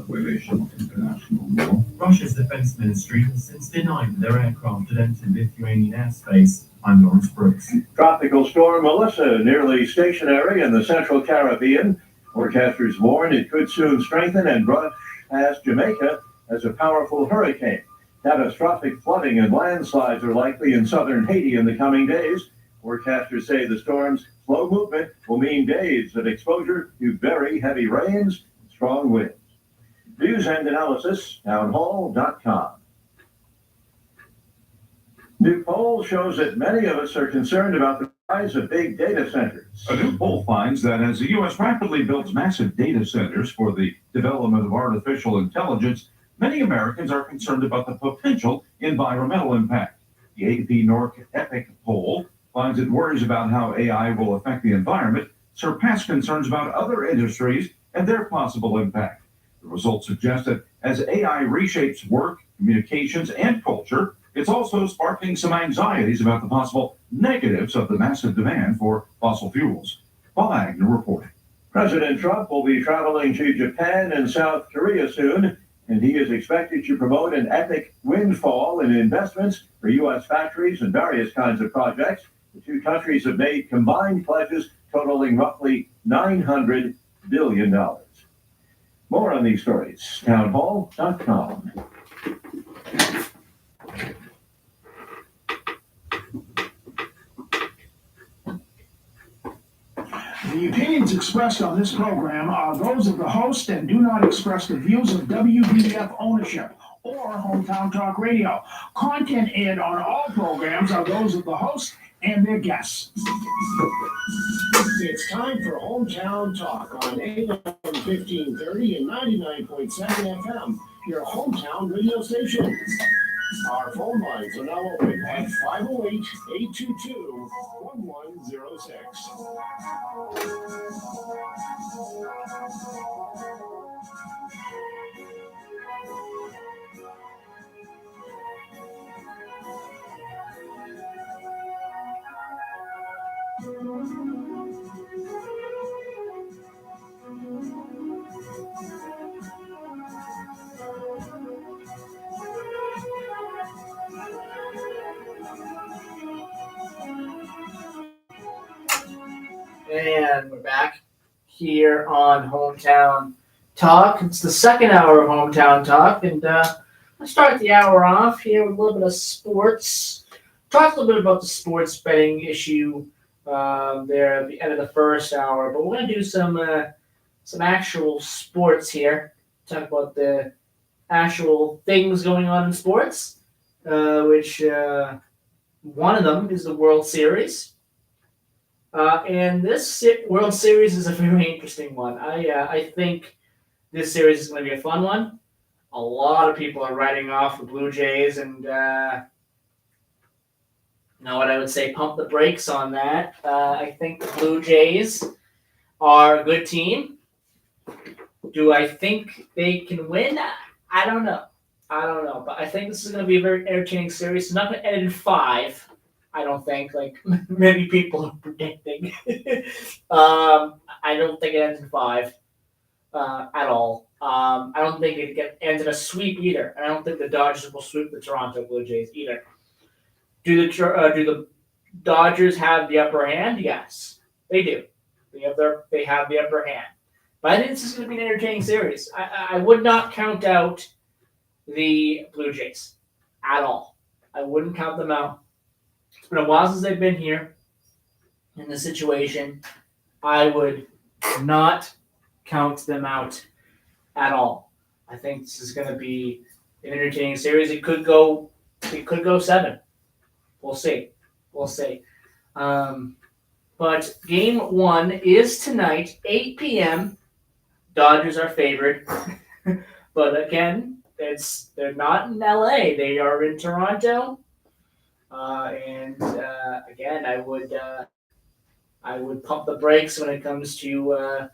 violation of international law. Russia's defense ministry has since denied that their aircraft had entered Lithuanian airspace. I'm Lawrence Brooks. Tropical storm Melissa, nearly stationary in the central Caribbean. Forecasters warn it could soon strengthen and brush past Jamaica as a powerful hurricane. Catastrophic flooding and landslides are likely in southern Haiti in the coming days. Forecasters say the storm's slow movement will mean days of exposure to very heavy rains and strong winds. News and analysis, townhall.com. New poll shows that many of us are concerned about the rise of big data centers. A new poll finds that as the U.S. rapidly builds massive data centers for the development of artificial intelligence, many Americans are concerned about the potential environmental impact. The AP Nork EPIC poll finds it worries about how AI will affect the environment, surpass concerns about other industries and their possible impact. The results suggest that as AI reshapes work, communications, and culture, it's also sparking some anxieties about the possible negatives of the massive demand for fossil fuels. Paul Agnew reporting. President Trump will be traveling to Japan and South Korea soon, and he is expected to promote an epic windfall in investments for U.S. factories and various kinds of projects. The two countries have made combined pledges totaling roughly $900 billion. More on these stories, townhall.com. The opinions expressed on this program are those of the host and do not express the views of WBF ownership or Hometown Talk Radio. Content aired on all programs are those of the host and their guests. It's time for Hometown Talk on AM 1530 and 99.7 FM, your hometown radio station. Our phone lines are now open at 508-822-1106. And we're back here on Hometown Talk. It's the second hour of Hometown Talk, and let's start the hour off here with a little bit of sports. Talk a little bit about the sports betting issue there at the end of the first hour, but we're going to do some actual sports here. Talk about the actual things going on in sports, which one of them is the World Series. And this World Series is a very interesting one. I think this series is going to be a fun one. A lot of people are writing off the Blue Jays, and you know what I would say, pump the brakes on that. I think the Blue Jays are a good team. Do I think they can win? I don't know. But I think this is going to be a very entertaining series. It's not going to end in 5. I don't think, like many people are predicting. I don't think it ends in 5 at all. I don't think it ends in a sweep either. And I don't think the Dodgers will sweep the Toronto Blue Jays either. Do the Dodgers have the upper hand? Yes, they do. They have the upper hand. But I think this is going to be an entertaining series. I would not count out the Blue Jays at all. I wouldn't count them out. It's been a while since they've been here in this situation. I would not count them out at all. I think this is going to be an entertaining series. It could go 7. We'll see. But game 1 is tonight, 8 p.m. Dodgers are favored. But again, they're not in LA. They are in Toronto. Again, I would pump the brakes when it comes to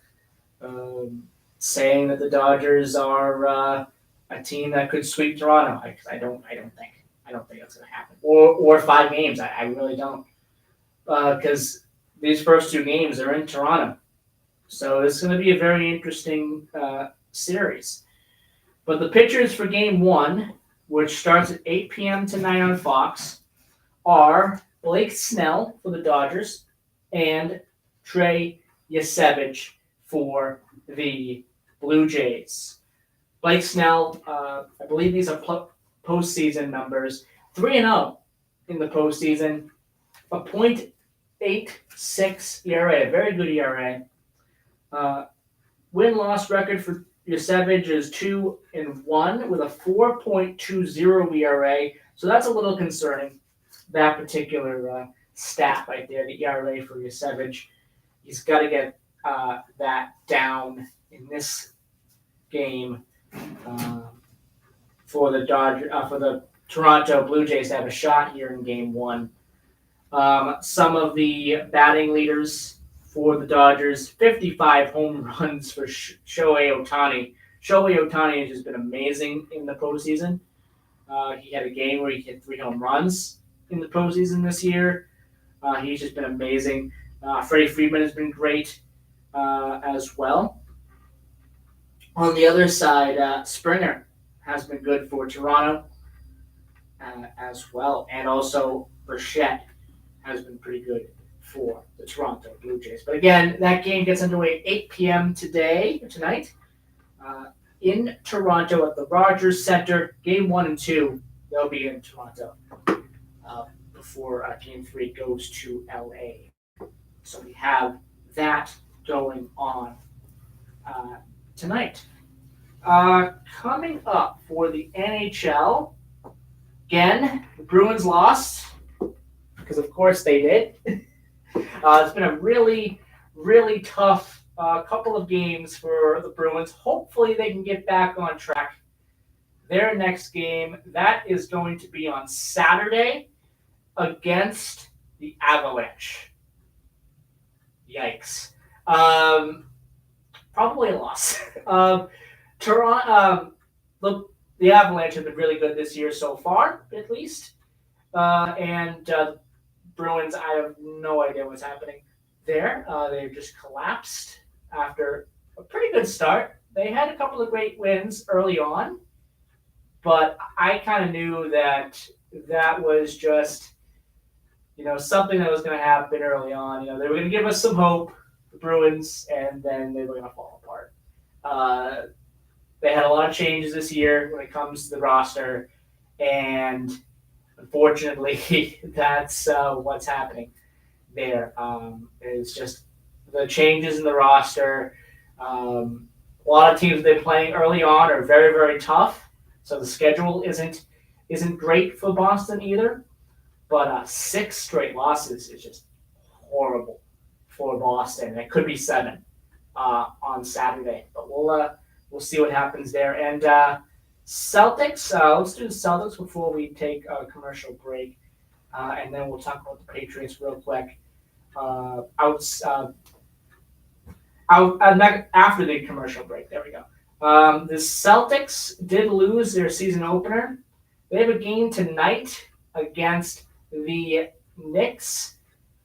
saying that the Dodgers are a team that could sweep Toronto. I don't think that's going to happen. Or 5 games. I really don't. Because these first 2 games are in Toronto. So it's going to be a very interesting series. But the pitchers for game 1, which starts at 8 p.m. tonight on Fox, are Blake Snell for the Dodgers and Trey Yesevich for the Blue Jays. Blake Snell, I believe these are postseason numbers, 3-0 in the postseason, a .86 ERA, a very good ERA. Win-loss record for Yesevich is 2-1 with a 4.20 ERA. So that's a little concerning, that particular stat right there, the ERA for Yesevich. He's got to get that down in this game for the Toronto Blue Jays to have a shot here in game 1. Some of the batting leaders for the Dodgers, 55 home runs for Shohei Ohtani. Shohei Ohtani has just been amazing in the postseason. He had a game where he hit 3 home runs in the postseason this year. He's just been amazing. Freddie Freeman has been great as well. On the other side, Springer has been good for Toronto as well. And also Bichette has been pretty good for the Toronto Blue Jays. But again, that game gets underway at 8 p.m. tonight in Toronto at the Rogers Center. Game 1 and 2, they'll be in Toronto before Game 3 goes to LA. So we have that going on tonight. Coming up for the NHL, again, the Bruins lost, because of course they did. It's been a really, really tough couple of games for the Bruins. Hopefully they can get back on track. Their next game, that is going to be on Saturday against the Avalanche. Yikes. Probably a loss. Toronto, the Avalanche have been really good this year so far, at least. And Bruins, I have no idea what's happening there. They've just collapsed after a pretty good start. They had a couple of great wins early on, but I kind of knew that was just, something that was going to happen early on. They were going to give us some hope, the Bruins, and then they were going to fall apart. They had a lot of changes this year when it comes to the roster, and unfortunately, that's what's happening there. It's just the changes in the roster. A lot of teams they're playing early on are very, very tough, so the schedule isn't great for Boston either. But 6 straight losses is just horrible for Boston. It could be 7 on Saturday, but we'll see what happens there. And Celtics, let's do the Celtics before we take a commercial break, and then we'll talk about the Patriots real quick. After the commercial break, there we go. The Celtics did lose their season opener. They have a game tonight against the Knicks.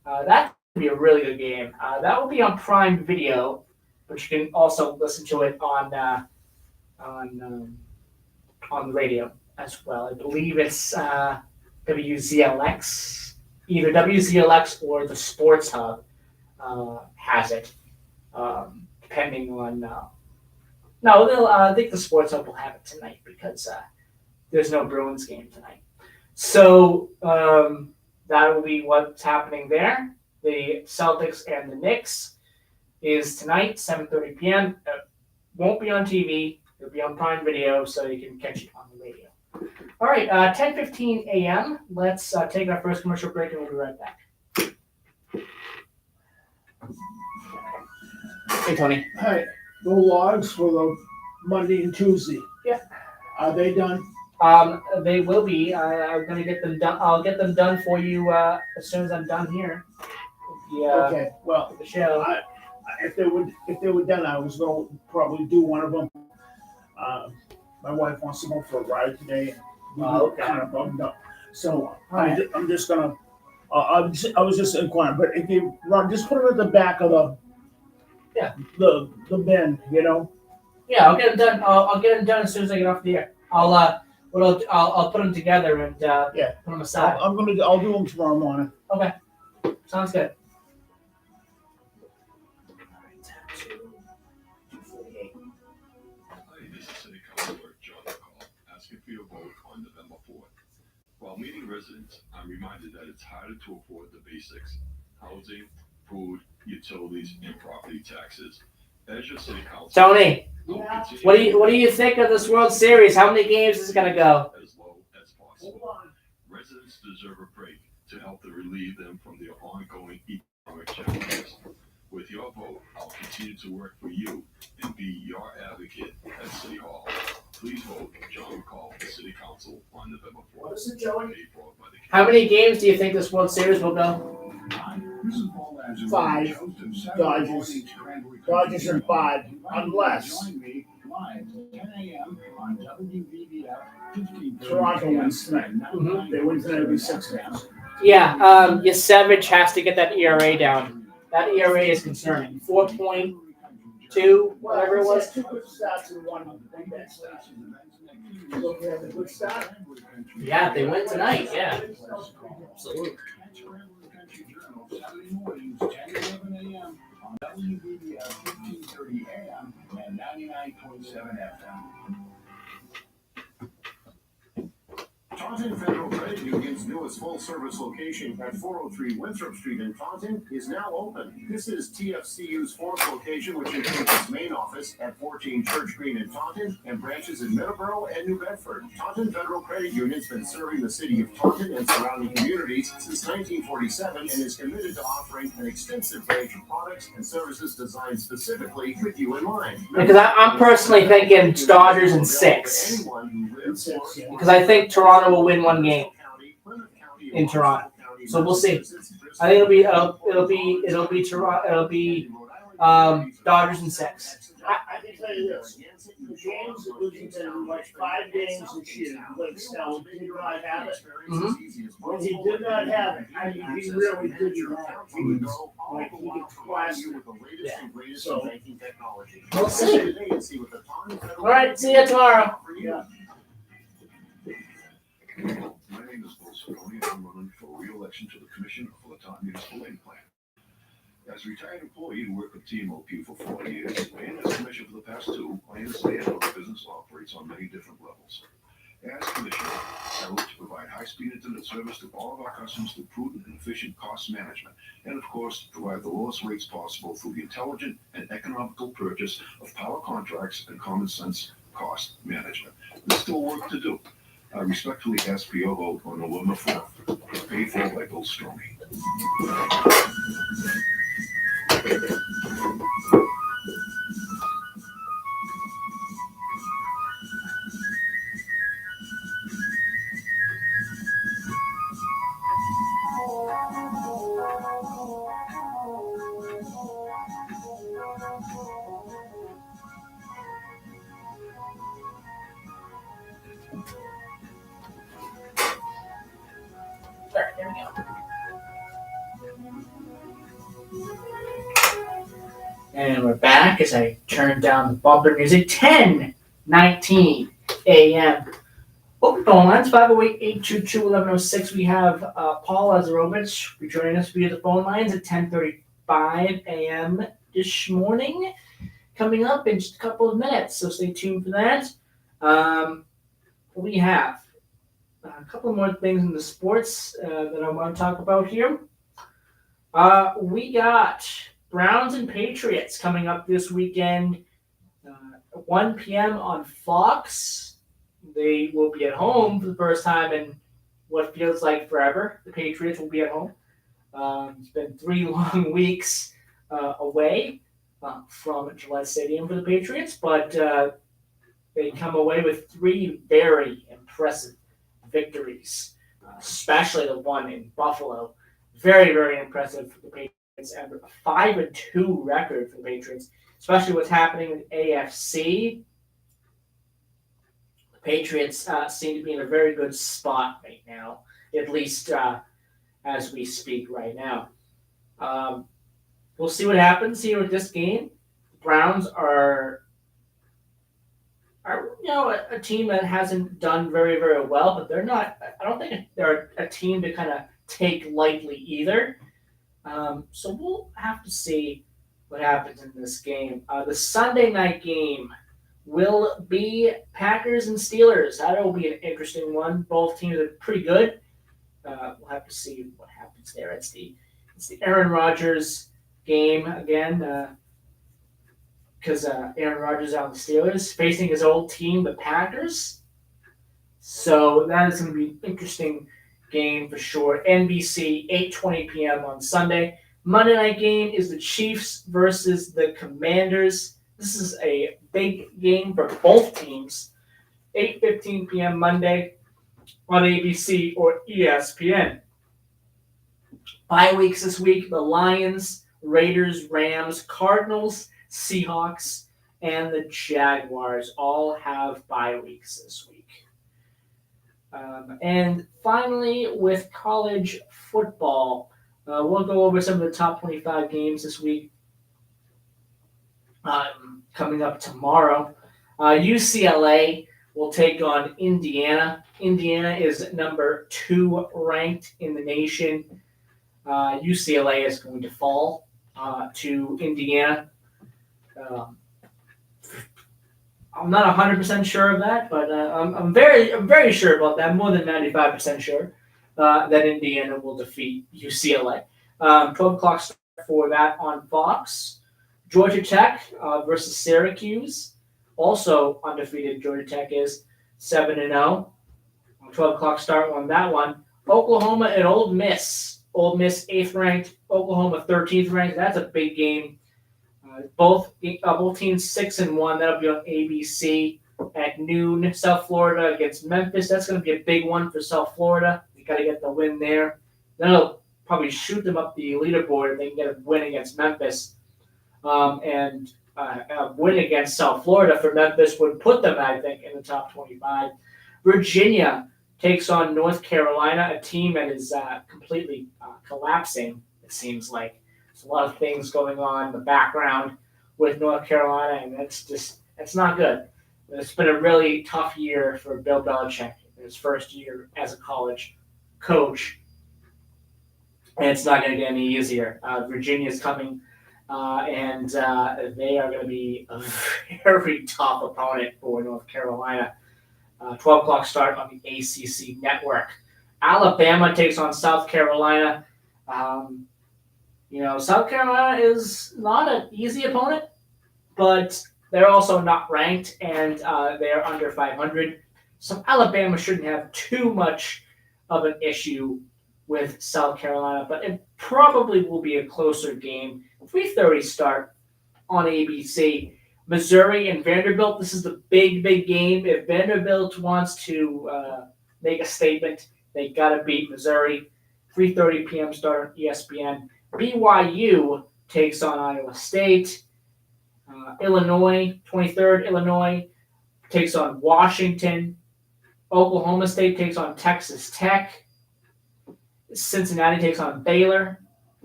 That will be a really good game. That will be on Prime Video, but you can also listen to it on the radio as well. I believe it's WZLX, either WZLX or the Sports Hub has it, depending on. I think the Sports Hub will have it tonight because there's no Bruins game tonight. So that will be what's happening there. The Celtics and the Knicks is tonight, 7:30 p.m. It won't be on TV. It'll be on Prime Video, so you can catch it on the radio. All right, 10:15 a.m. Let's take our first commercial break, and we'll be right back. Hey, Tony. Hi. The logs for the Monday and Tuesday. Yeah. Are they done? They will be. I'm gonna get them done. I'll get them done for you as soon as I'm done here. Okay. Well, the show. If they were done, I was going to probably do one of them my wife wants to go for a ride today, and we Okay. kind of bummed up. So Alright. I'm just gonna. I was just inquiring, but if you run, just put them at the back of the bin, you know. Yeah, I'll get it done. I'll get it done as soon as I get off the air. I'll put them together and Yeah. put them aside. I'll do them tomorrow morning. Okay, sounds good. Hi, this is City Councilor John McCall, asking for your vote on November 4th. While meeting residents, I'm reminded that it's harder to afford the basics: housing, food, utilities, and property taxes. As your city council, Tony, I will continue what do you think of this World Series? How many games is it gonna go? as low as possible. Residents deserve a break to help to relieve them from their ongoing economic challenges. With your vote, I'll continue to work for you and be your advocate at City Hall. Please vote John McCall for City Council on November 4th. What is it, Joey? Paid for by the How many games do you think this World Series will go? 5. Dodgers in 5, unless Join me live 10 a.m. on WVBF 1530 Toronto wins tonight. Mhm. They win tonight, it'll be 6 games. Yeah, Yasevich has to get that ERA down. That ERA is concerning. 4.2, whatever it was. 2 good stats and 1 bad stat. So we have a good stat. Yeah, if they win tonight, yeah. Absolutely. Saturday mornings, 10 11 a.m. on WVBF 1530 a.m. and 99.7 FM. Taunton Federal Credit Union's newest full-service location at 403 Winthrop Street in Taunton is now open. This is TFCU's fourth location, which includes its main office at 14 Church Green in Taunton and branches in Middleborough and New Bedford. Taunton Federal Credit Union's been serving the city of Taunton and surrounding communities since 1947 and is committed to offering an extensive range of products and services designed specifically with you in mind. Because I'm personally thinking Dodgers in 6. Anyone who lives or Because I think Toronto will win 1 game in Toronto. So we'll see. I think it'll be Toronto. It'll be Dodgers in 6. I can tell you this, the games that we've been like 5 games this year, like Snell did not have it. When he did not have it, I mean, he really did not have it. He was like, he could class it. So, We'll see. All right, see you tomorrow. yeah. My name is Bill Cerrone, and I'm running for re-election to the Commission for the Taunton Municipal Aid Plan. As a retired employee who worked with TMOP for 40 years, and as Commissioner for the past 2, I understand how the business operates on many different levels. As Commissioner, I look to provide high-speed internet service to all of our customers through prudent and efficient cost management, and of course, provide the lowest rates possible through the intelligent and economical purchase of power contracts and common sense cost management. There's still work to do. I respectfully ask for your vote on November 4th. Paid for by Bill Cerrone. Alright, there we go. And we're back as I turn down the bumper music. 10:19 a.m. Open phone lines, 508-822-1106. We have Paul Lazarovich rejoining us via the phone lines at 10:35 a.m. this morning. Coming up in just a couple of minutes, so stay tuned for that. We have a couple more things in the sports that I want to talk about here. We got Browns and Patriots coming up this weekend, 1 p.m. on Fox. They will be at home for the first time in what feels like forever. The Patriots will be at home. It's been 3 long weeks away from Gillette Stadium for the Patriots, but they come away with 3 very impressive victories, especially the one in Buffalo. Very, very impressive for the Patriots, and a 5-2 record for the Patriots, especially what's happening in AFC. Patriots seem to be in a very good spot right now, at least as we speak right now. We'll see what happens here with this game. The Browns are a team that hasn't done very, very well, but they're not. I don't think they're a team to kind of take lightly either. So we'll have to see what happens in this game. The Sunday night game will be Packers and Steelers. That will be an interesting one. Both teams are pretty good. We'll have to see what happens there. It's the Aaron Rodgers game again, because Aaron Rodgers is on the Steelers facing his old team, the Packers. So that is going to be an interesting game for sure. NBC, 8:20 p.m. on Sunday. Monday night game is the Chiefs versus the Commanders. This is a big game for both teams. 8:15 p.m. Monday on ABC or ESPN. Bye weeks this week: the Lions, Raiders, Rams, Cardinals, Seahawks, and the Jaguars all have bye weeks this week. And finally, with college football, we'll go over some of the top 25 games this week. Coming up tomorrow, UCLA will take on Indiana. Indiana is number 2 ranked in the nation. UCLA is going to fall to Indiana. I'm not 100% sure of that, but I'm very sure about that. More than 95% sure that Indiana will defeat UCLA. 12 o'clock start for that on Fox. Georgia Tech versus Syracuse. Also undefeated. Georgia Tech is 7-0. 12 o'clock start on that one. Oklahoma and Ole Miss. Ole Miss 8th ranked. Oklahoma 13th ranked. That's a big game. Both teams 6-1. That'll be on ABC at noon. South Florida against Memphis. That's going to be a big one for South Florida. You got to get the win there. That'll probably shoot them up the leaderboard if they can get a win against Memphis. And a win against South Florida for Memphis would put them, I think, in the top 25. Virginia takes on North Carolina, a team that is completely collapsing, it seems like. There's a lot of things going on in the background with North Carolina, and it's not good. It's been a really tough year for Bill Belichick in his first year as a college coach, and it's not going to get any easier. Virginia's coming, and they are going to be a very tough opponent for North Carolina. 12 o'clock start on the ACC network. Alabama takes on South Carolina. South Carolina is not an easy opponent, but they're also not ranked, and they're under 500. So Alabama shouldn't have too much of an issue with South Carolina, but it probably will be a closer game. 3:30 start on ABC. Missouri and Vanderbilt. This is the big game. If Vanderbilt wants to make a statement, they got to beat Missouri. 3:30 p.m. start on ESPN. BYU takes on Iowa State. Illinois, 23rd Illinois, takes on Washington. Oklahoma State takes on Texas Tech. Cincinnati takes on Baylor.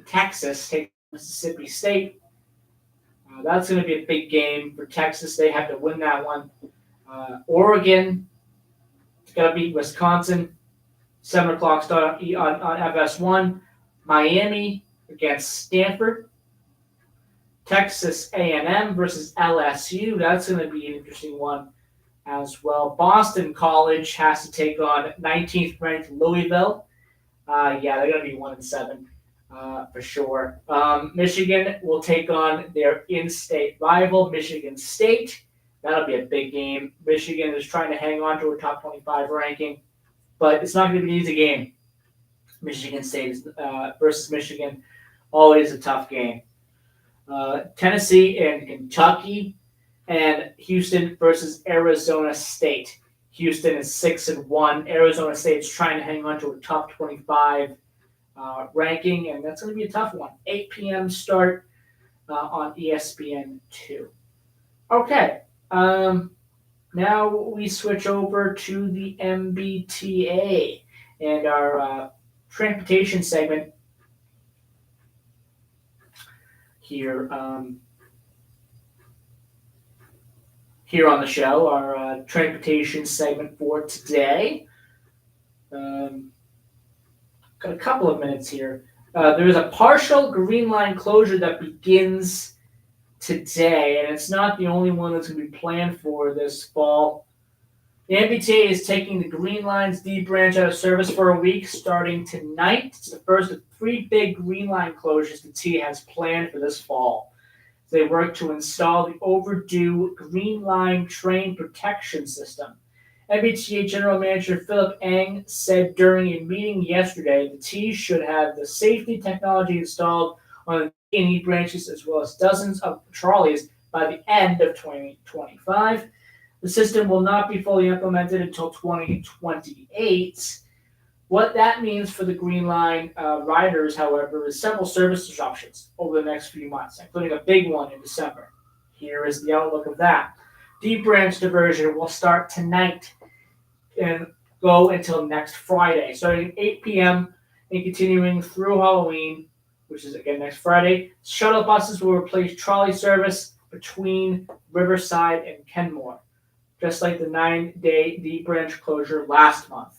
Texas takes on Mississippi State. That's going to be a big game for Texas. They have to win that one. Oregon is going to beat Wisconsin. 7 o'clock start on FS1. Miami against Stanford. Texas A&M versus LSU. That's going to be an interesting one as well. Boston College has to take on 19th ranked Louisville. They're going to be 1-7 for sure. Michigan will take on their in-state rival, Michigan State. That'll be a big game. Michigan is trying to hang on to a top 25 ranking, but it's not going to be an easy game. Michigan State versus Michigan, always a tough game. Tennessee and Kentucky, and Houston versus Arizona State. Houston is 6-1. Arizona State's trying to hang on to a top 25 ranking, and that's going to be a tough one. 8 p.m. start on ESPN2. Okay. now we switch over to the MBTA and our transportation segment here. Here on the show, our transportation segment for today. Got a couple of minutes here. There is a partial Green Line closure that begins today, and it's not the only one that's going to be planned for this fall. The MBTA is taking the Green Line's D branch out of service for a week starting tonight. It's the first of 3 big Green Line closures the T has planned for this fall. They work to install the overdue Green Line train protection system. MBTA General Manager Philip Eng said during a meeting yesterday the T should have the safety technology installed on the D&E branches as well as dozens of trolleys by the end of 2025. The system will not be fully implemented until 2028. What that means for the Green Line riders, however, is several service disruptions over the next few months, including a big one in December. Here is the outlook of that. D branch diversion will start tonight and go until next Friday, starting at 8 p.m. and continuing through Halloween, which is again next Friday. Shuttle buses will replace trolley service between Riverside and Kenmore, just like the 9-day D branch closure last month.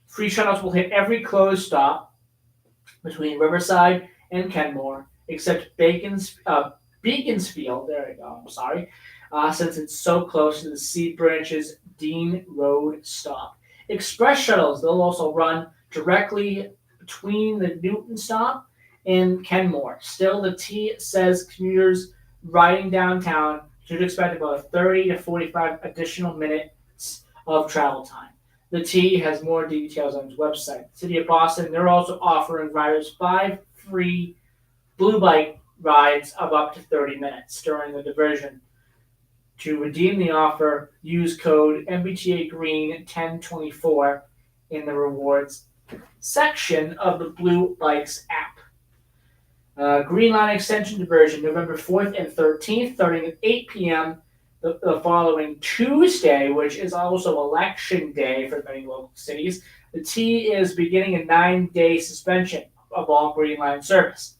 Free shuttles will hit every closed stop between Riverside and Kenmore, except Beaconsfield. There you go. I'm sorry, since it's so close to the C branch's Dean Road stop. Express shuttles, they'll also run directly between the Newton stop and Kenmore. Still, the T says commuters riding downtown should expect about 30 to 45 additional minutes of travel time. The T has more details on its website. City of Boston, they're also offering riders 5 free Blue Bike rides of up to 30 minutes during the diversion. To redeem the offer, use code MBTA Green 1024 in the rewards section of the Blue Bikes app. Green Line Extension diversion, November 4th and 13th, starting at 8 p.m. The following Tuesday, which is also election day for many local cities. The T is beginning a 9-day suspension of all Green Line service.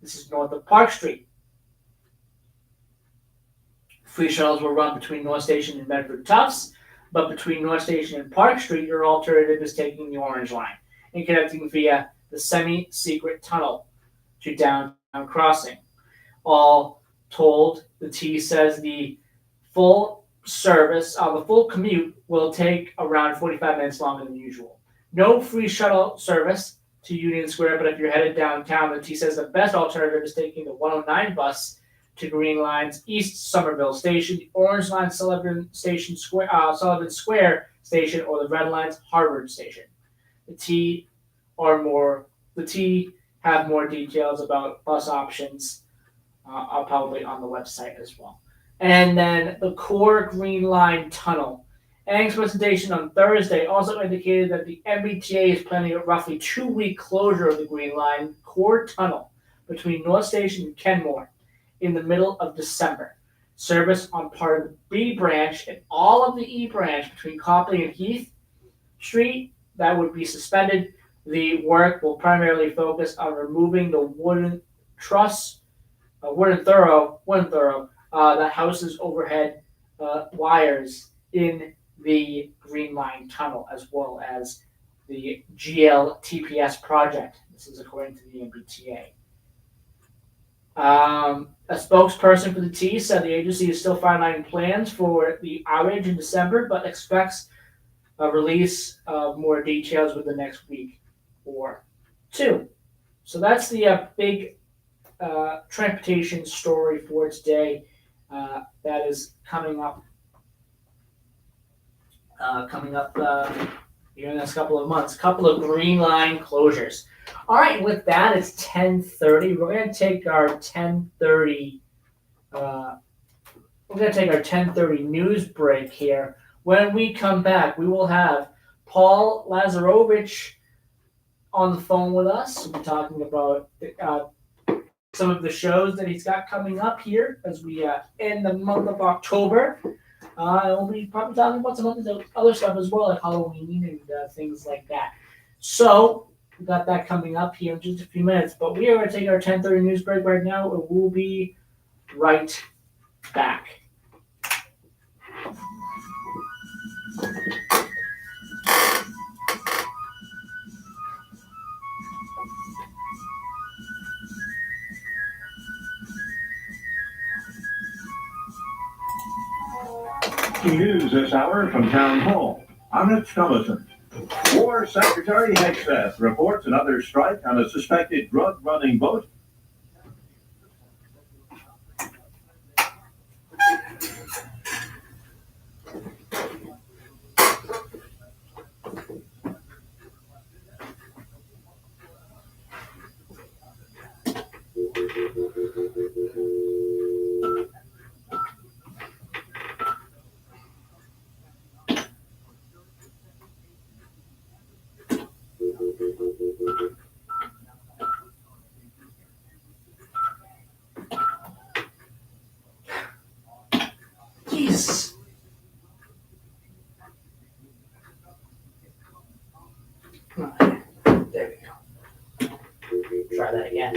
This is north of Park Street. Free shuttles will run between North Station and Medford Tufts, but between North Station and Park Street, your alternative is taking the Orange Line and connecting via the semi-secret tunnel to Downtown Crossing. All told, the T says the full service, the full commute will take around 45 minutes longer than usual. No free shuttle service to Union Square, but if you're headed downtown, the T says the best alternative is taking the 109 bus to Green Line's East Somerville Station, the Orange Line Sullivan Square Station, or the Red Line's Harvard Station. The T have more details about bus options probably on the website as well. And then the core Green Line tunnel. Ang's presentation on Thursday also indicated that the MBTA is planning a roughly 2-week closure of the Green Line core tunnel between North Station and Kenmore in the middle of December. Service on part of the B branch and all of the E branch between Copley and Heath Street, that would be suspended. The work will primarily focus on removing the wooden thorough that houses overhead wires in the Green Line tunnel, as well as the GLTPS project. This is according to the MBTA. A spokesperson for the T said the agency is still finalizing plans for the outage in December, but expects a release of more details within the next week or two. So that's the big transportation story for today. That is coming up in the next couple of months. Couple of Green Line closures. All right, with that, it's 10:30. We're going to take our 10:30. We're going to take our 10:30 news break here. When we come back, we will have Paul Lazarovich on the phone with us. We'll be talking about some of the shows that he's got coming up here as we end the month of October. We'll be probably talking about some other stuff as well, like Halloween and things like that. So we got that coming up here in just a few minutes. But we are going to take our 10:30 news break right now, and we'll be right back. News this hour from Town Hall. I'm Rich Thomason. War Secretary Hegseth reports another strike on a suspected drug-running boat. Jesus. There we go. Try that again.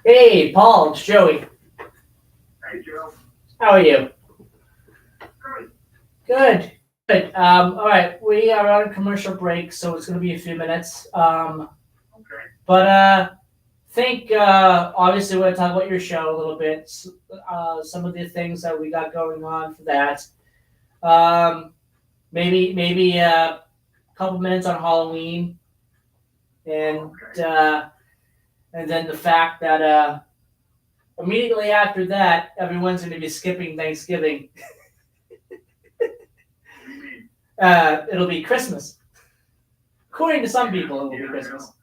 Hey, Paul, it's Joey. Hey, Joe. How are you? Good. Good. All right, we are on a commercial break, so it's going to be a few minutes. Okay. But think obviously we're going to talk about your show a little bit. Some of the things that we got going on for that. Maybe a couple minutes on Halloween, and then the fact that immediately after that, everyone's going to be skipping Thanksgiving. It'll be Christmas. According to some people, it will be Christmas.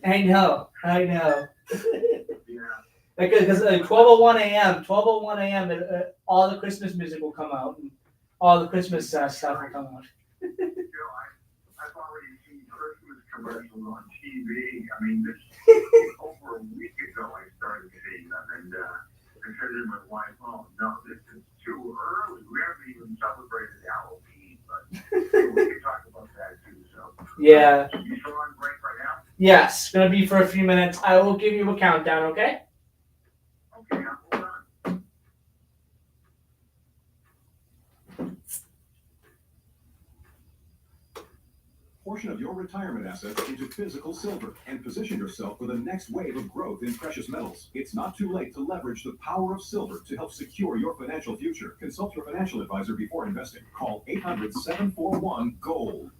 I know. Because 12:01 a.m., all the Christmas music will come out, and all the Christmas stuff will come out. I've already seen Christmas commercials on TV. I mean, this over a week ago I started seeing them, and I said to my wife, "Oh no, this is too early. We haven't even celebrated Halloween." But we can talk about that too. So Yeah. You still on break right now? Yes, gonna be for a few minutes. I will give you a countdown, okay? Okay, hold on. Portion of your retirement assets into physical silver and position yourself for the next wave of growth in precious metals. It's not too late to leverage the power of silver to help secure your financial future. Consult your financial advisor before investing. Call 800-741-GOLD.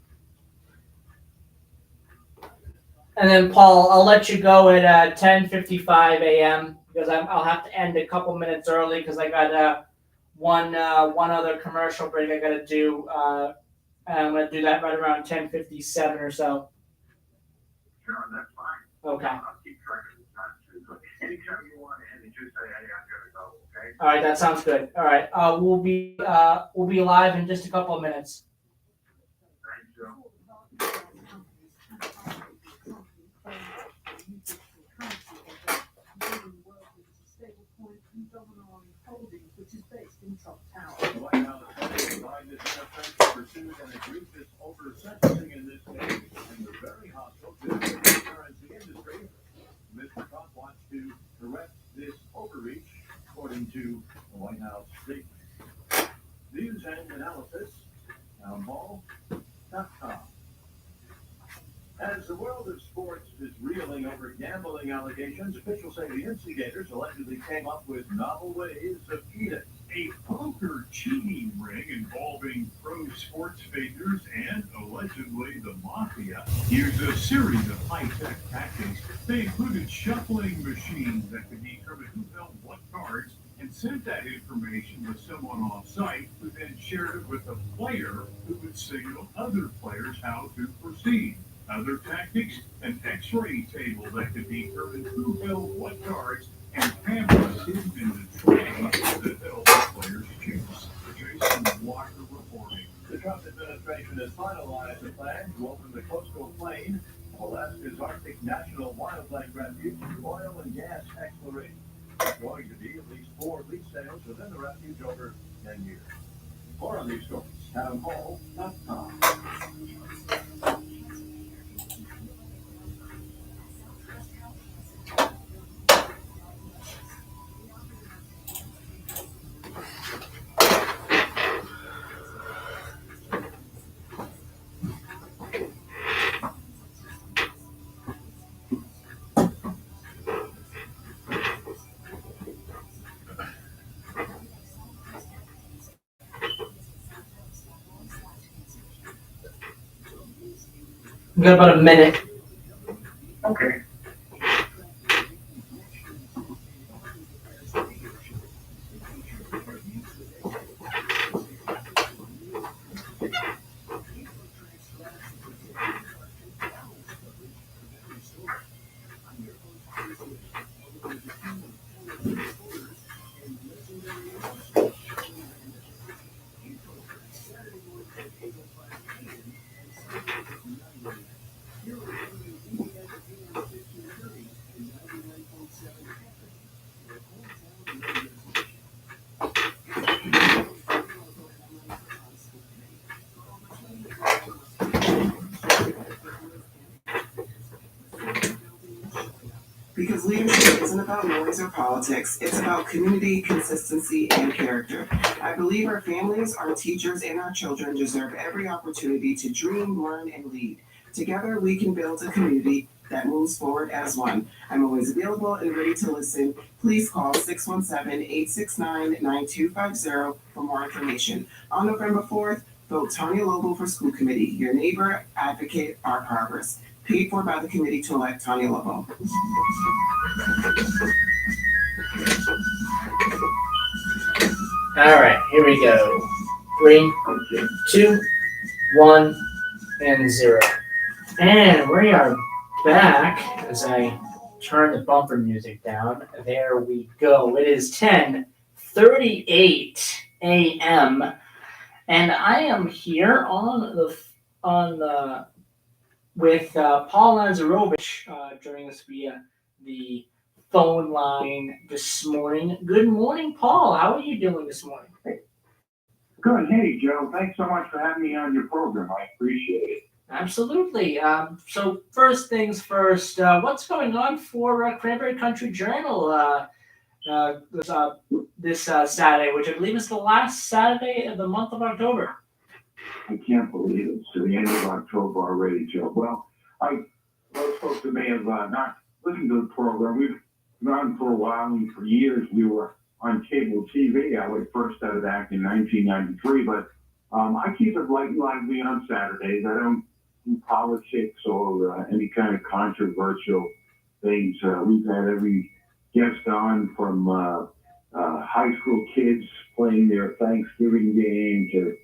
And then Paul, I'll let you go at 10:55 a.m. because I'll have to end a couple minutes early because I got one other commercial break I got to do. And I'm going to do that right around 10:57 or so. Sure, that's fine. Okay. I'll keep track of the time too. But anytime you want to end it, just say, "Hey, I gotta go." Okay. All right, that sounds good. All right, we'll be live in just a couple of minutes. Thanks, Joe. Which is based in Trump Tower. The White House has denied this innocent pursued an egregious over-sentencing in this case and the very hostile to the cryptocurrency industry. Mr. Trump wants to correct this overreach, according to the White House statement. News and analysis, townhall.com. As the world of sports is reeling over gambling allegations, officials say the instigators allegedly came up with novel ways of eating. A poker cheating ring involving pro sports figures and allegedly the mafia used a series of high-tech tactics. They included shuffling machines that could determine who held what cards and sent that information to someone on site who then shared it with a player who would signal other players how to proceed. Other tactics, an X-ray table that could determine who held what cards, and cameras hidden in the tray that held the players' chips. Jason Walker reporting. The Trump administration has finalized a plan to open the coastal plain of Alaska's Arctic National Wildlife Refuge to oil and gas exploration. There's going to be at least 4 lease sales within the refuge over 10 years. More on these stories, townhall.com. We got about a minute. Okay. Because leadership isn't about noise or politics, it's about community, consistency, and character. I believe our families, our teachers, and our children deserve every opportunity to dream, learn, and lead. Together, we can build a community that moves forward as one. I'm always available and ready to listen. Please call 617-869-9250 for more information. On November 4th, vote Tanya Lobo for school committee. Your neighbor, advocate, our progress. Paid for by the committee to elect Tanya Lobo. All right, here we go. 3, 2, 1, and 0. And we are back as I turn the bumper music down. There we go. It is 10:38 a.m. and I am here with Paul Lazarovich joining us via the phone line this morning. Good morning, Paul. How are you doing this morning? Good. Hey, Joe. Thanks so much for having me on your program. I appreciate it. Absolutely. So first things first, what's going on for Cranberry Country Journal this Saturday, which I believe is the last Saturday of the month of October? I can't believe it's to the end of October already, Joe. Well, those folks that may have not listened to the program, we've been on for a while, and for years we were on cable TV. I first started back in 1993, but I keep it light and lively on Saturdays. I don't do politics or any kind of controversial things. We've had every guest on from high school kids playing their Thanksgiving game to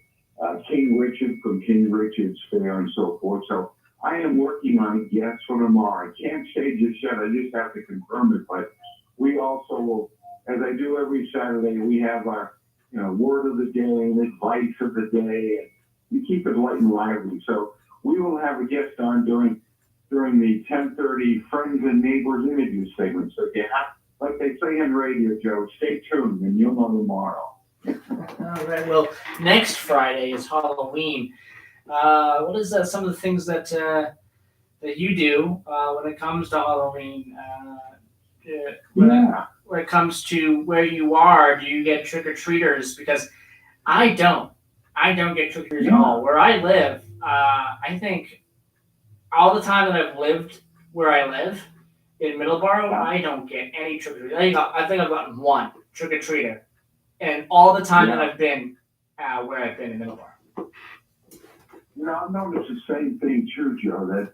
King Richard from King Richard's Fair and so forth. So I am working on guests for tomorrow. I can't say just yet. I just have to confirm it. But we also will, as I do every Saturday, we have our word of the day and advice of the day, and we keep it light and lively. So we will have a guest on during the 10:30 Friends and Neighbors interview segment. So like they say in radio, Joe, stay tuned and you'll know tomorrow. All right. Well, next Friday is Halloween. What is some of the things that you do when it comes to Halloween? When it comes to where you are, do you get trick-or-treaters? Because I don't get trick-or-treaters at all. Where I live, I think all the time that I've lived where I live in Middleborough, I don't get any trick-or-treaters. I think I've gotten one trick-or-treater, and all the time that I've been where I've been in Middleborough. I've noticed the same thing too, Joe, that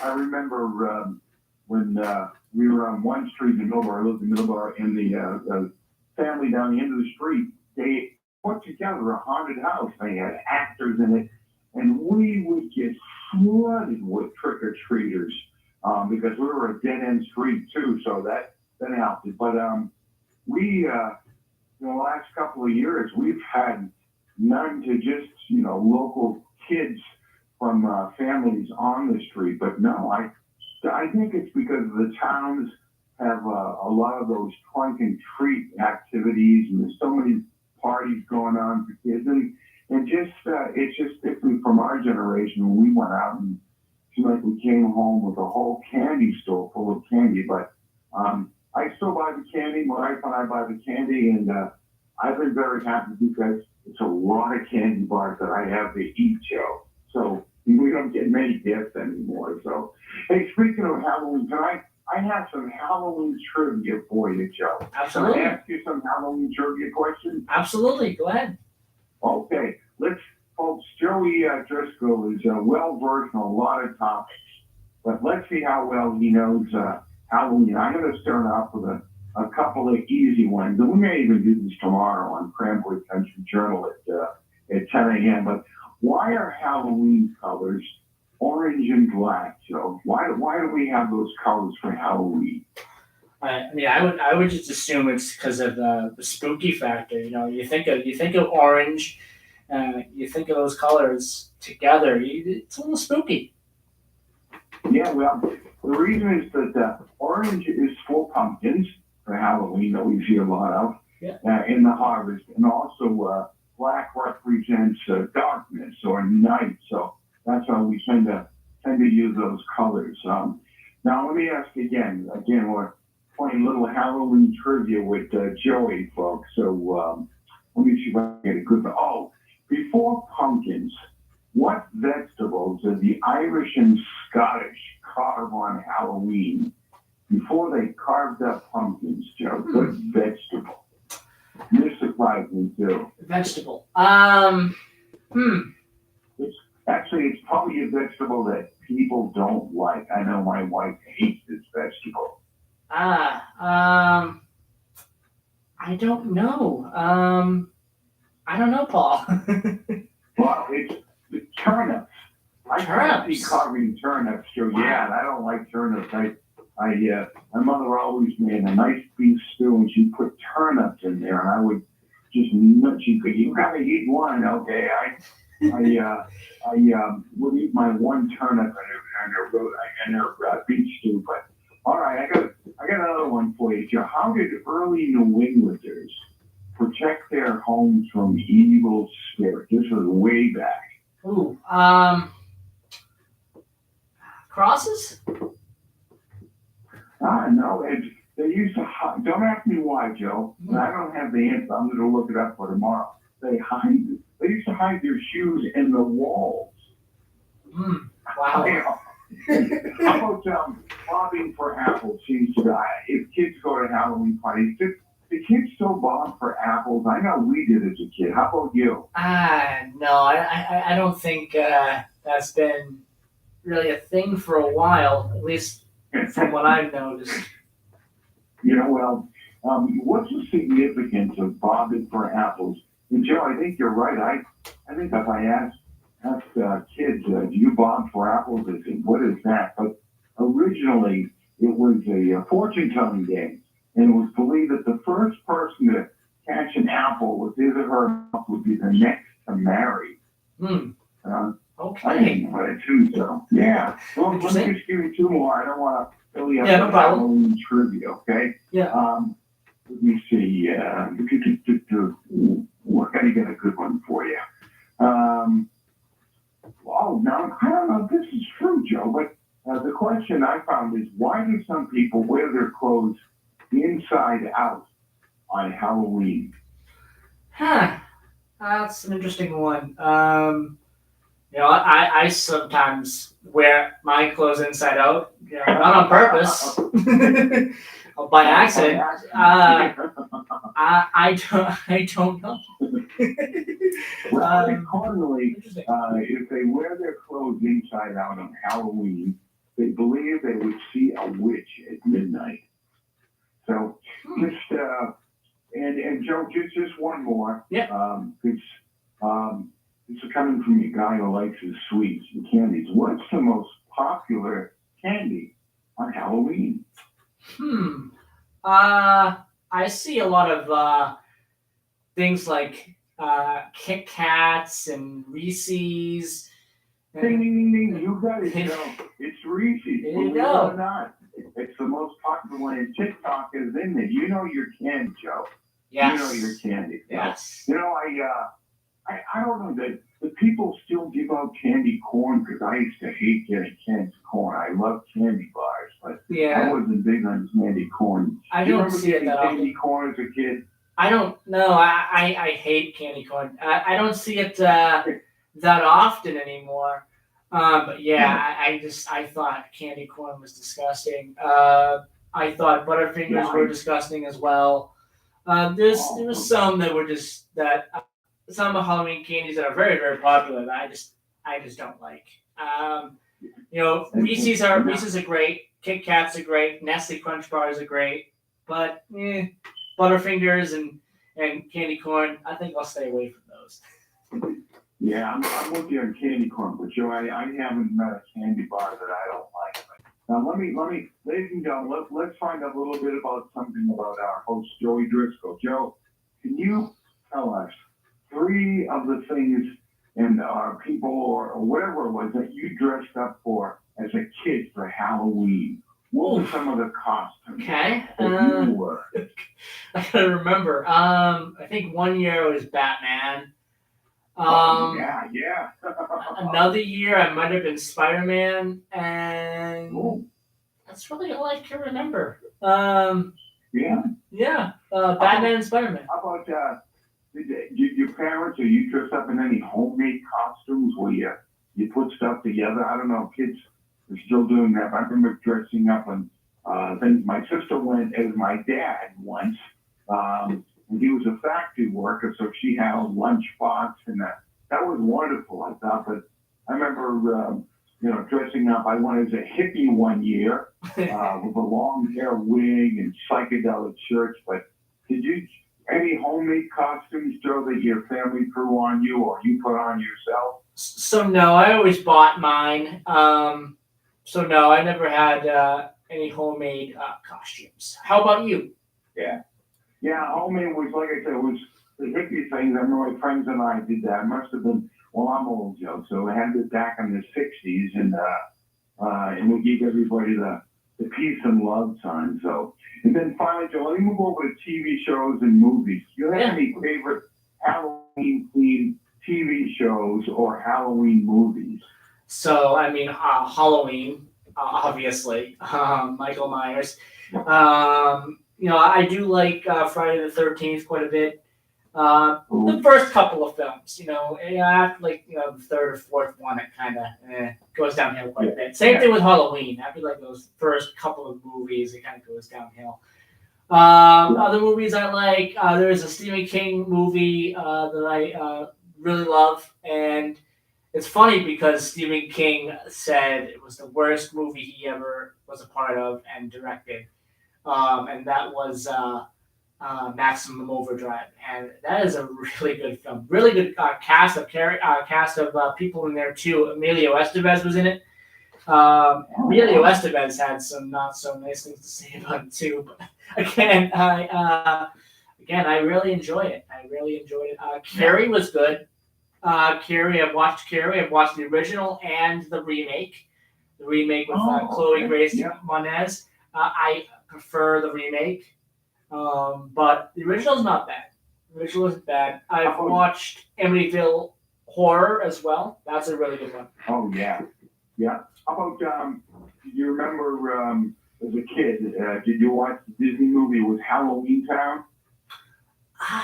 I remember when we were on 1 street in Middleborough. I lived in Middleborough in the family down the end of the street, they put together a haunted house. They had actors in it, and we would get flooded with trick-or-treaters because we were a dead-end street too, so that helped it. But we, in the last couple of years, we've had none to just, local kids from families on the street. But no, I think it's because the towns have a lot of those trunk and treat activities, and there's so many parties going on for kids, and just it's just different from our generation when we went out and it seemed like we came home with a whole candy store full of candy. But I still buy the candy. My wife and I buy the candy, and I've been very happy because it's a lot of candy bars that I have to eat, Joe. So we don't get many gifts anymore. So, hey, speaking of Halloween, I have some Halloween trivia for you, Joe. Absolutely. Can I ask you some Halloween trivia questions? Absolutely. Go ahead. Okay. Folks, Joey Driscoll is well-versed in a lot of topics, but let's see how well he knows Halloween. I'm going to start off with a couple of easy ones, and we may even do this tomorrow on Cranberry Country Journal at 10 a.m. But why are Halloween colors orange and black, Joe? Why do we have those colors for Halloween? I would just assume it's because of the spooky factor. You think of orange, you think of those colors together. It's a little spooky. Yeah, well, the reason is that orange is for pumpkins for Halloween that we see a lot of in the harvest, and also black represents darkness or night. So that's why we tend to use those colors. Now let me ask again. We're playing a little Halloween trivia with Joey, folks. So let me see if I can get a good one. Oh, before pumpkins, what vegetables did the Irish and Scottish carve on Halloween? Before they carved up pumpkins, Joe, what vegetable? This surprised me too. Vegetable. It's probably a vegetable that people don't like. I know my wife hates this vegetable. I don't know. I don't know, Paul. Well, it's turnips. I can't be carving turnips, Joe. Yeah, and I don't like turnips. My mother always made a nice beef stew, and she put turnips in there, and I would just nut. You gotta eat one, okay? I would eat my one turnip and her beef stew. But all right, I got another one for you, Joe. How did early New Englanders protect their homes from evil spirits? This was way back. Ooh, crosses? No, they used to hide. Don't ask me why, Joe. I don't have the answer. I'm going to look it up for tomorrow. They used to hide their shoes in the walls. Wow. How about bobbing for apples? If kids go to Halloween parties, do kids still bob for apples? I know we did as a kid. How about you? No, I don't think that's been really a thing for a while, at least from what I've noticed. What's the significance of bobbing for apples? And Joe, I think you're right. I think if I ask kids, do you bob for apples? They say, what is that? But originally, it was a fortune-telling game, and it was believed that the first person to catch an apple with his or her mouth would be the next to marry. Okay. I didn't know that too, so yeah. Well, let me just give you two more. I don't want to fill you up no with problem. Halloween trivia, okay? Yeah. Let me see. We're going to get a good one for you. Now, I don't know if this is true, Joe, but the question I found is, why do some people wear their clothes inside out on Halloween? That's an interesting one. I sometimes wear my clothes inside out, not on purpose, or by accident. I don't know. Well, accordingly, if they wear their clothes inside out on Halloween, they believe they would see a witch at midnight. So just And Joe, just one more. Yeah. This is coming from a guy who likes his sweets and candies. What's the most popular candy on Halloween? I see a lot of things like Kit Kats and Reese's. Ding, ding, ding, ding. You got it, Joe. It's Reese's. There you Believe it go. or not. It's the most popular one, and TikTok is in there. You know your candy, Joe. Yes. You know your candy. So, Yes. You know, I don't know that the people still give out candy corn because I used to hate getting candy corn. I love candy bars, but Yeah. I wasn't big on candy corn. I Do you don't remember see it getting that candy often. corn as a kid? I don't know. I hate candy corn. I don't see it that often anymore. But yeah, I thought candy corn was disgusting. I thought Butterfingers were disgusting as well. There was some that were just some of Halloween candies that are very, very popular that I just don't like. Reese's are great. Kit Kats are great. Nestle Crunch bars are great. But Butterfingers and candy corn, I think I'll stay away from those. Yeah, I'm with you on candy corn, but Joe, I haven't met a candy bar that I don't like. Now let me, ladies and gentlemen, let's find out a little bit about something about our host Joey Driscoll. Joe, can you tell us 3 of the things and people or whatever it was that you dressed up for as a kid for Halloween? What were some of the costumes Okay. that you wore? I gotta remember. I think one year it was Batman. Yeah. Another year I might have been Spider-Man, and that's really all I can remember. Yeah. Batman and Spider-Man. How about did your parents or you dress up in any homemade costumes where you put stuff together? I don't know, kids are still doing that. But I remember dressing up in things. My sister went as my dad once. And he was a factory worker, so she had a lunchbox, and that was wonderful, I thought. But I remember, dressing up. I went as a hippie one year with a long hair wig and psychedelic shirts. But did you any homemade costumes, Joe, that your family threw on you or you put on yourself? So no, I always bought mine. So no, I never had any homemade costumes. How about you? Yeah, homemade was, like I said, it was the hippie thing. I remember my friends and I did that. It must have been, well, I'm old, Joe, so I had it back in the 60s, and we gave everybody the peace and love sign. So, and then finally, Joe, let me move over to TV shows and movies. Do you have any favorite Halloween-themed TV shows or Halloween movies? So, I mean, Halloween, obviously, Michael Myers. I do like Friday the 13th quite a bit. The first couple of films, after the third or fourth one, it kind of goes downhill quite a bit. Same thing with Halloween. After those first couple of movies, it kind of goes downhill. Other movies I like, there's a Stephen King movie that I really love, and it's funny because Stephen King said it was the worst movie he ever was a part of and directed. And that was Maximum Overdrive, and that is a really good film. Really good cast of people in there too. Emilio Estevez was in it. Emilio Estevez had some not so nice things to say about it too. But again, I really enjoy it. Carrie was good. Carrie, I've watched Carrie. I've watched the original and the remake. The remake with Chloe Grace Moretz. I prefer the remake, but the original is not bad. The original isn't bad. I've watched Amityville Horror as well. That's a really good one. Oh, yeah. How about, do you remember as a kid, did you watch the Disney movie with Halloween Town?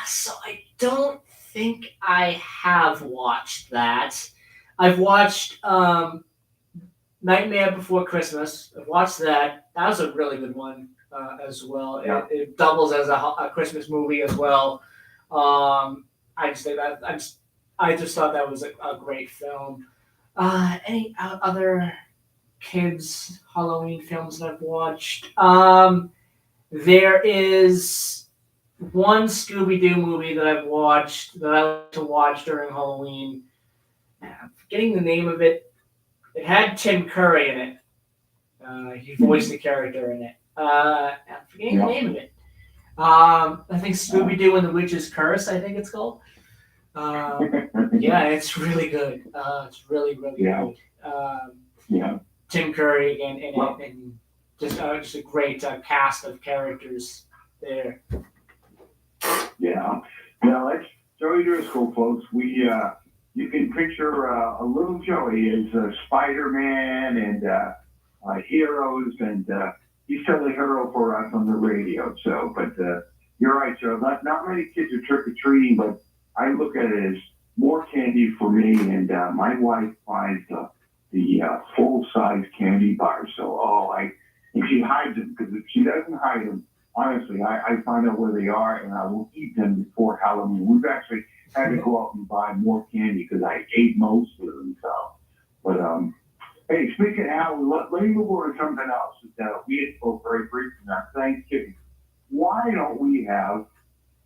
So I don't think I have watched that. I've watched Nightmare Before Christmas. I've watched that. That was a really good one as well. Yeah. It doubles as a Christmas movie as well. I just thought that was a great film. Any other kids Halloween films that I've watched? There is one Scooby-Doo movie that I've watched, that I like to watch during Halloween. I'm forgetting the name of it. It had Tim Curry in it. He voiced the character in it. I'm forgetting the name of it. I think Scooby-Doo and the Witch's Curse, I think it's called. Yeah, it's really good. It's really good. Tim Curry again in it, and just a great cast of characters there. Yeah. Now that's Joey Driscoll, folks. You can picture a little Joey as Spider-Man and heroes, and he's still a hero for us on the radio. So, but you're right, Joe. Not many kids are trick or treating, but I look at it as more candy for me, and my wife buys the full-size candy bars. So, and she hides them, because if she doesn't hide them, honestly, I find out where they are, and I will eat them before Halloween. We've actually had to go out and buy more candy because I ate most of them. So, but hey, speaking of Halloween, let me move on to something else that we had spoke very briefly on Thanksgiving. Why don't we have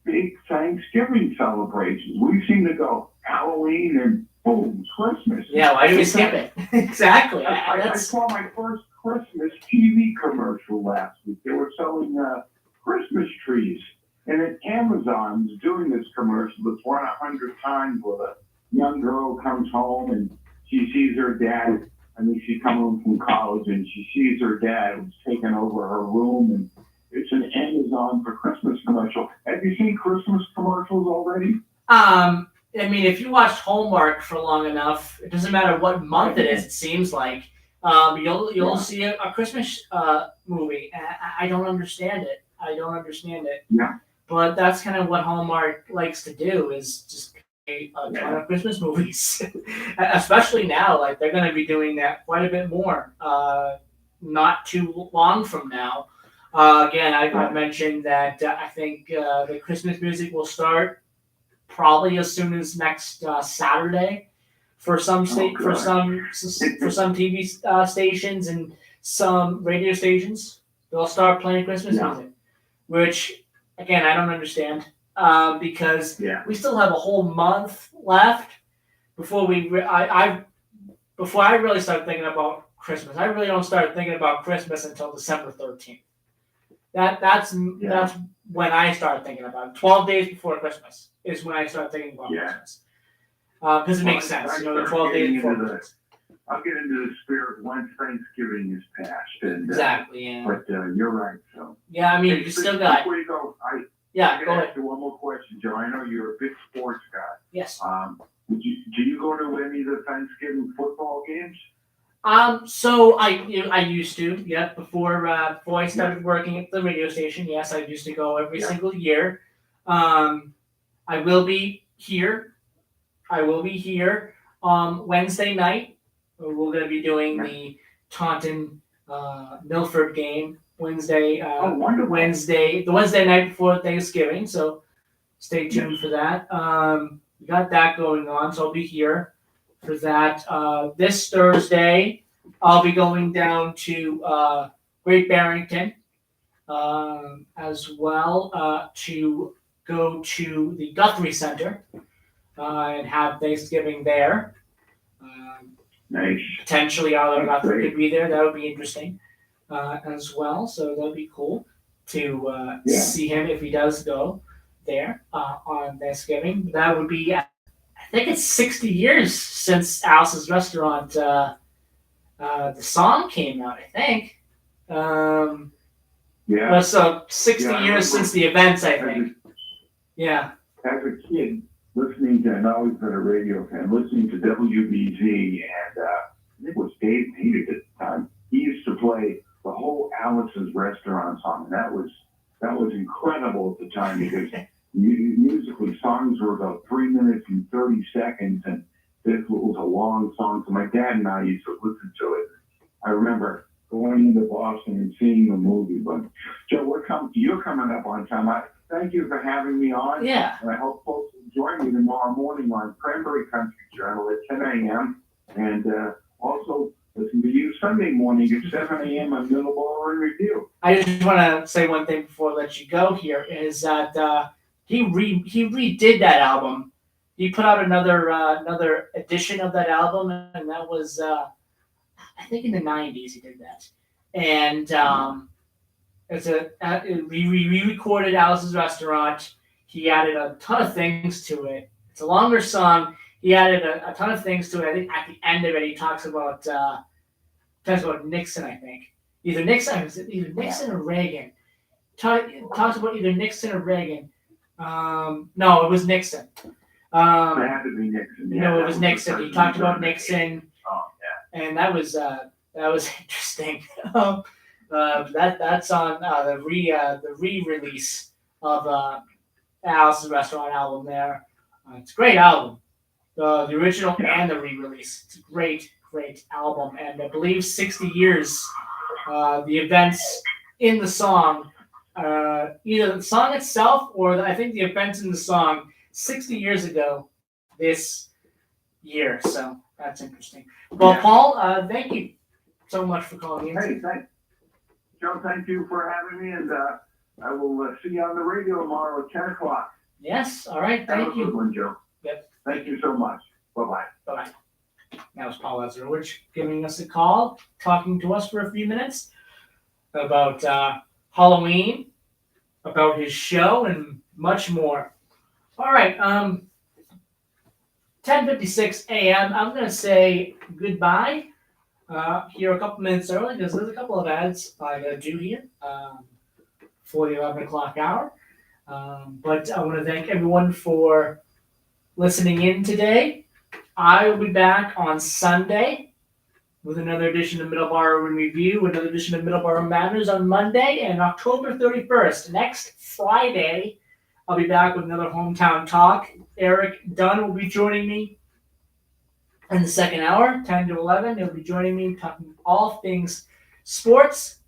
big Thanksgiving celebrations? We seem to go Halloween and boom, Christmas. Yeah, why do we skip it? Exactly. I saw my first Christmas TV commercial last week. They were selling Christmas trees. And then Amazon's doing this commercial that's run 100 times, where a young girl comes home and she sees her dad. I mean, she's coming home from college and she sees her dad who's taken over her room, and it's an Amazon for Christmas commercial. Have you seen Christmas commercials already? I mean, if you watched Hallmark for long enough, it doesn't matter what month it is. It seems like you'll see a Christmas movie. I don't understand it. Yeah. But that's kind of what Hallmark likes to do, is just create a ton of Christmas movies. Especially now, like they're going to be doing that quite a bit more. Not too long from now. Again, I've mentioned that I think the Christmas music will start probably as soon as next Saturday for some for some TV stations and some radio stations. They'll start playing Christmas music, which again I don't understand because we still have a whole month left before before I really start thinking about Christmas. I really don't start thinking about Christmas until December 13th. That's when I start thinking about it. 12 days before Christmas is when I start thinking about Christmas. Because it makes sense. The 12 days before Christmas. I'll get into the spirit once Thanksgiving is passed. And, exactly, yeah. But you're right, so. Yeah, I mean, you still got... Before you go, I go ahead. ask you one more question, Joe. I know you're a big sports guy. Yes. Do you go to any of the Thanksgiving football games? So I used to, before I started working at the radio station. Yes, I used to go every single year. I will be here. Wednesday night. We're going to be doing the Taunton Milford game Wednesday. The Wednesday night before Thanksgiving. So stay tuned for that. We got that going on, so I'll be here for that. This Thursday, I'll be going down to Great Barrington as well to go to the Guthrie Center and have Thanksgiving there. Nice. Potentially, Arlo Guthrie could be there. That would be interesting as well. So that would be cool to see him if he does go there on Thanksgiving. That would be, I think it's 60 years since Alice's Restaurant, the song came out, I think. So 60 years since the events, I think. As a kid, listening to, and I've always been a radio fan, listening to WBZ, and I think it was Dave Peter at the time. He used to play the whole Alice's Restaurant song, and that was incredible at the time, because musically songs were about 3 minutes and 30 seconds, and this was a long song. So my dad and I used to listen to it. I remember going into Boston and seeing the movie. But Joe, you're coming up on time. Thank you for having me on. Yeah. And I hope folks will join me tomorrow morning on Cranberry Country Journal at 10 a.m. And also listen to you Sunday morning at 7 a.m. on Middleborough in Review. I just want to say one thing before I let you go here is that he redid that album. He put out another edition of that album, and that was I think in the 90s he did that. And we re-recorded Alice's Restaurant. He added a ton of things to it. It's a longer song. He added a ton of things to it. I think at the end of it, he talks about Nixon. I think either Nixon or Reagan. Talks about either Nixon or Reagan. No, it was Nixon. It had to be Nixon. No, it was Nixon. He talked about Nixon. And that was interesting. That's on the re-release of Alice's Restaurant album. There, it's a great album. The original and the re-release. It's a great album, and I believe 60 years. The events in the song, either the song itself or I think the events in the song 60 years ago this year. So that's interesting. Well, Paul, thank you so much for calling in. Hey, Joe, thank you for having me, and I will see you on the radio tomorrow at 10 o'clock. Yes, all right, thank Have a you. good one, Joe. Yep. Thank you so much. Bye-bye. Bye-bye. That was Paul Lazarowicz giving us a call, talking to us for a few minutes about Halloween, about his show, and much more. All right, 10:56 a.m. I'm going to say goodbye here a couple minutes early because there's a couple of ads I got to do here for the 11 o'clock hour. But I want to thank everyone for listening in today. I will be back on Sunday with another edition of Middleborough in Review, another edition of Middleborough Matters on Monday, and October 31st, next Friday, I'll be back with another Hometown Talk. Eric Dunn will be joining me in the second hour, 10 to 11. He'll be joining me talking all things sports.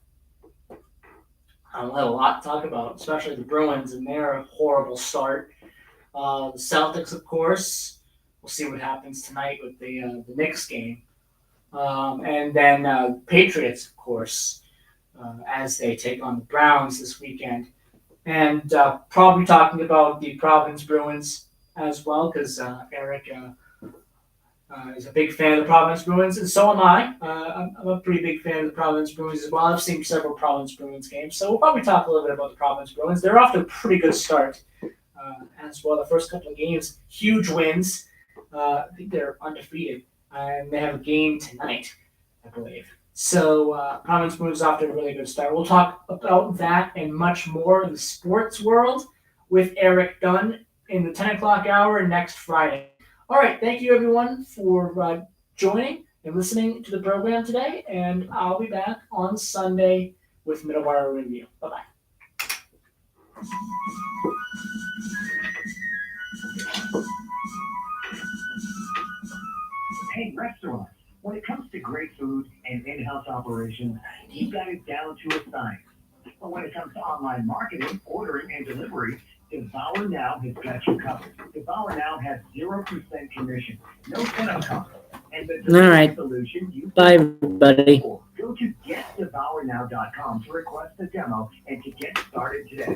I'll have a lot to talk about, especially the Bruins and their horrible start. The Celtics, of course. We'll see what happens tonight with the Knicks game. And then Patriots, of course, as they take on the Browns this weekend. And probably talking about the Providence Bruins as well, because Eric is a big fan of the Providence Bruins, and so am I. I'm a pretty big fan of the Providence Bruins as well. I've seen several Providence Bruins games, so we'll probably talk a little bit about the Providence Bruins. They're off to a pretty good start as well. The first couple of games, huge wins. I think they're undefeated, and they have a game tonight, I believe. So Providence Bruins off to a really good start. We'll talk about that and much more in the sports world with Eric Dunn in the 10 o'clock hour next Friday. All right, thank you everyone for joining and listening to the program today, and I'll be back on Sunday with Middleborough Review. Bye-bye. Hey, restaurants, when it comes to great food and in-house operations, you've got it down to a science. But when it comes to online marketing, ordering, and delivery, Devour Now has got you covered. Devour Now has 0% commission, no setup cost, and the delivery solution you Bye, everybody. Go to getdevournow.com to request a demo and to get started today.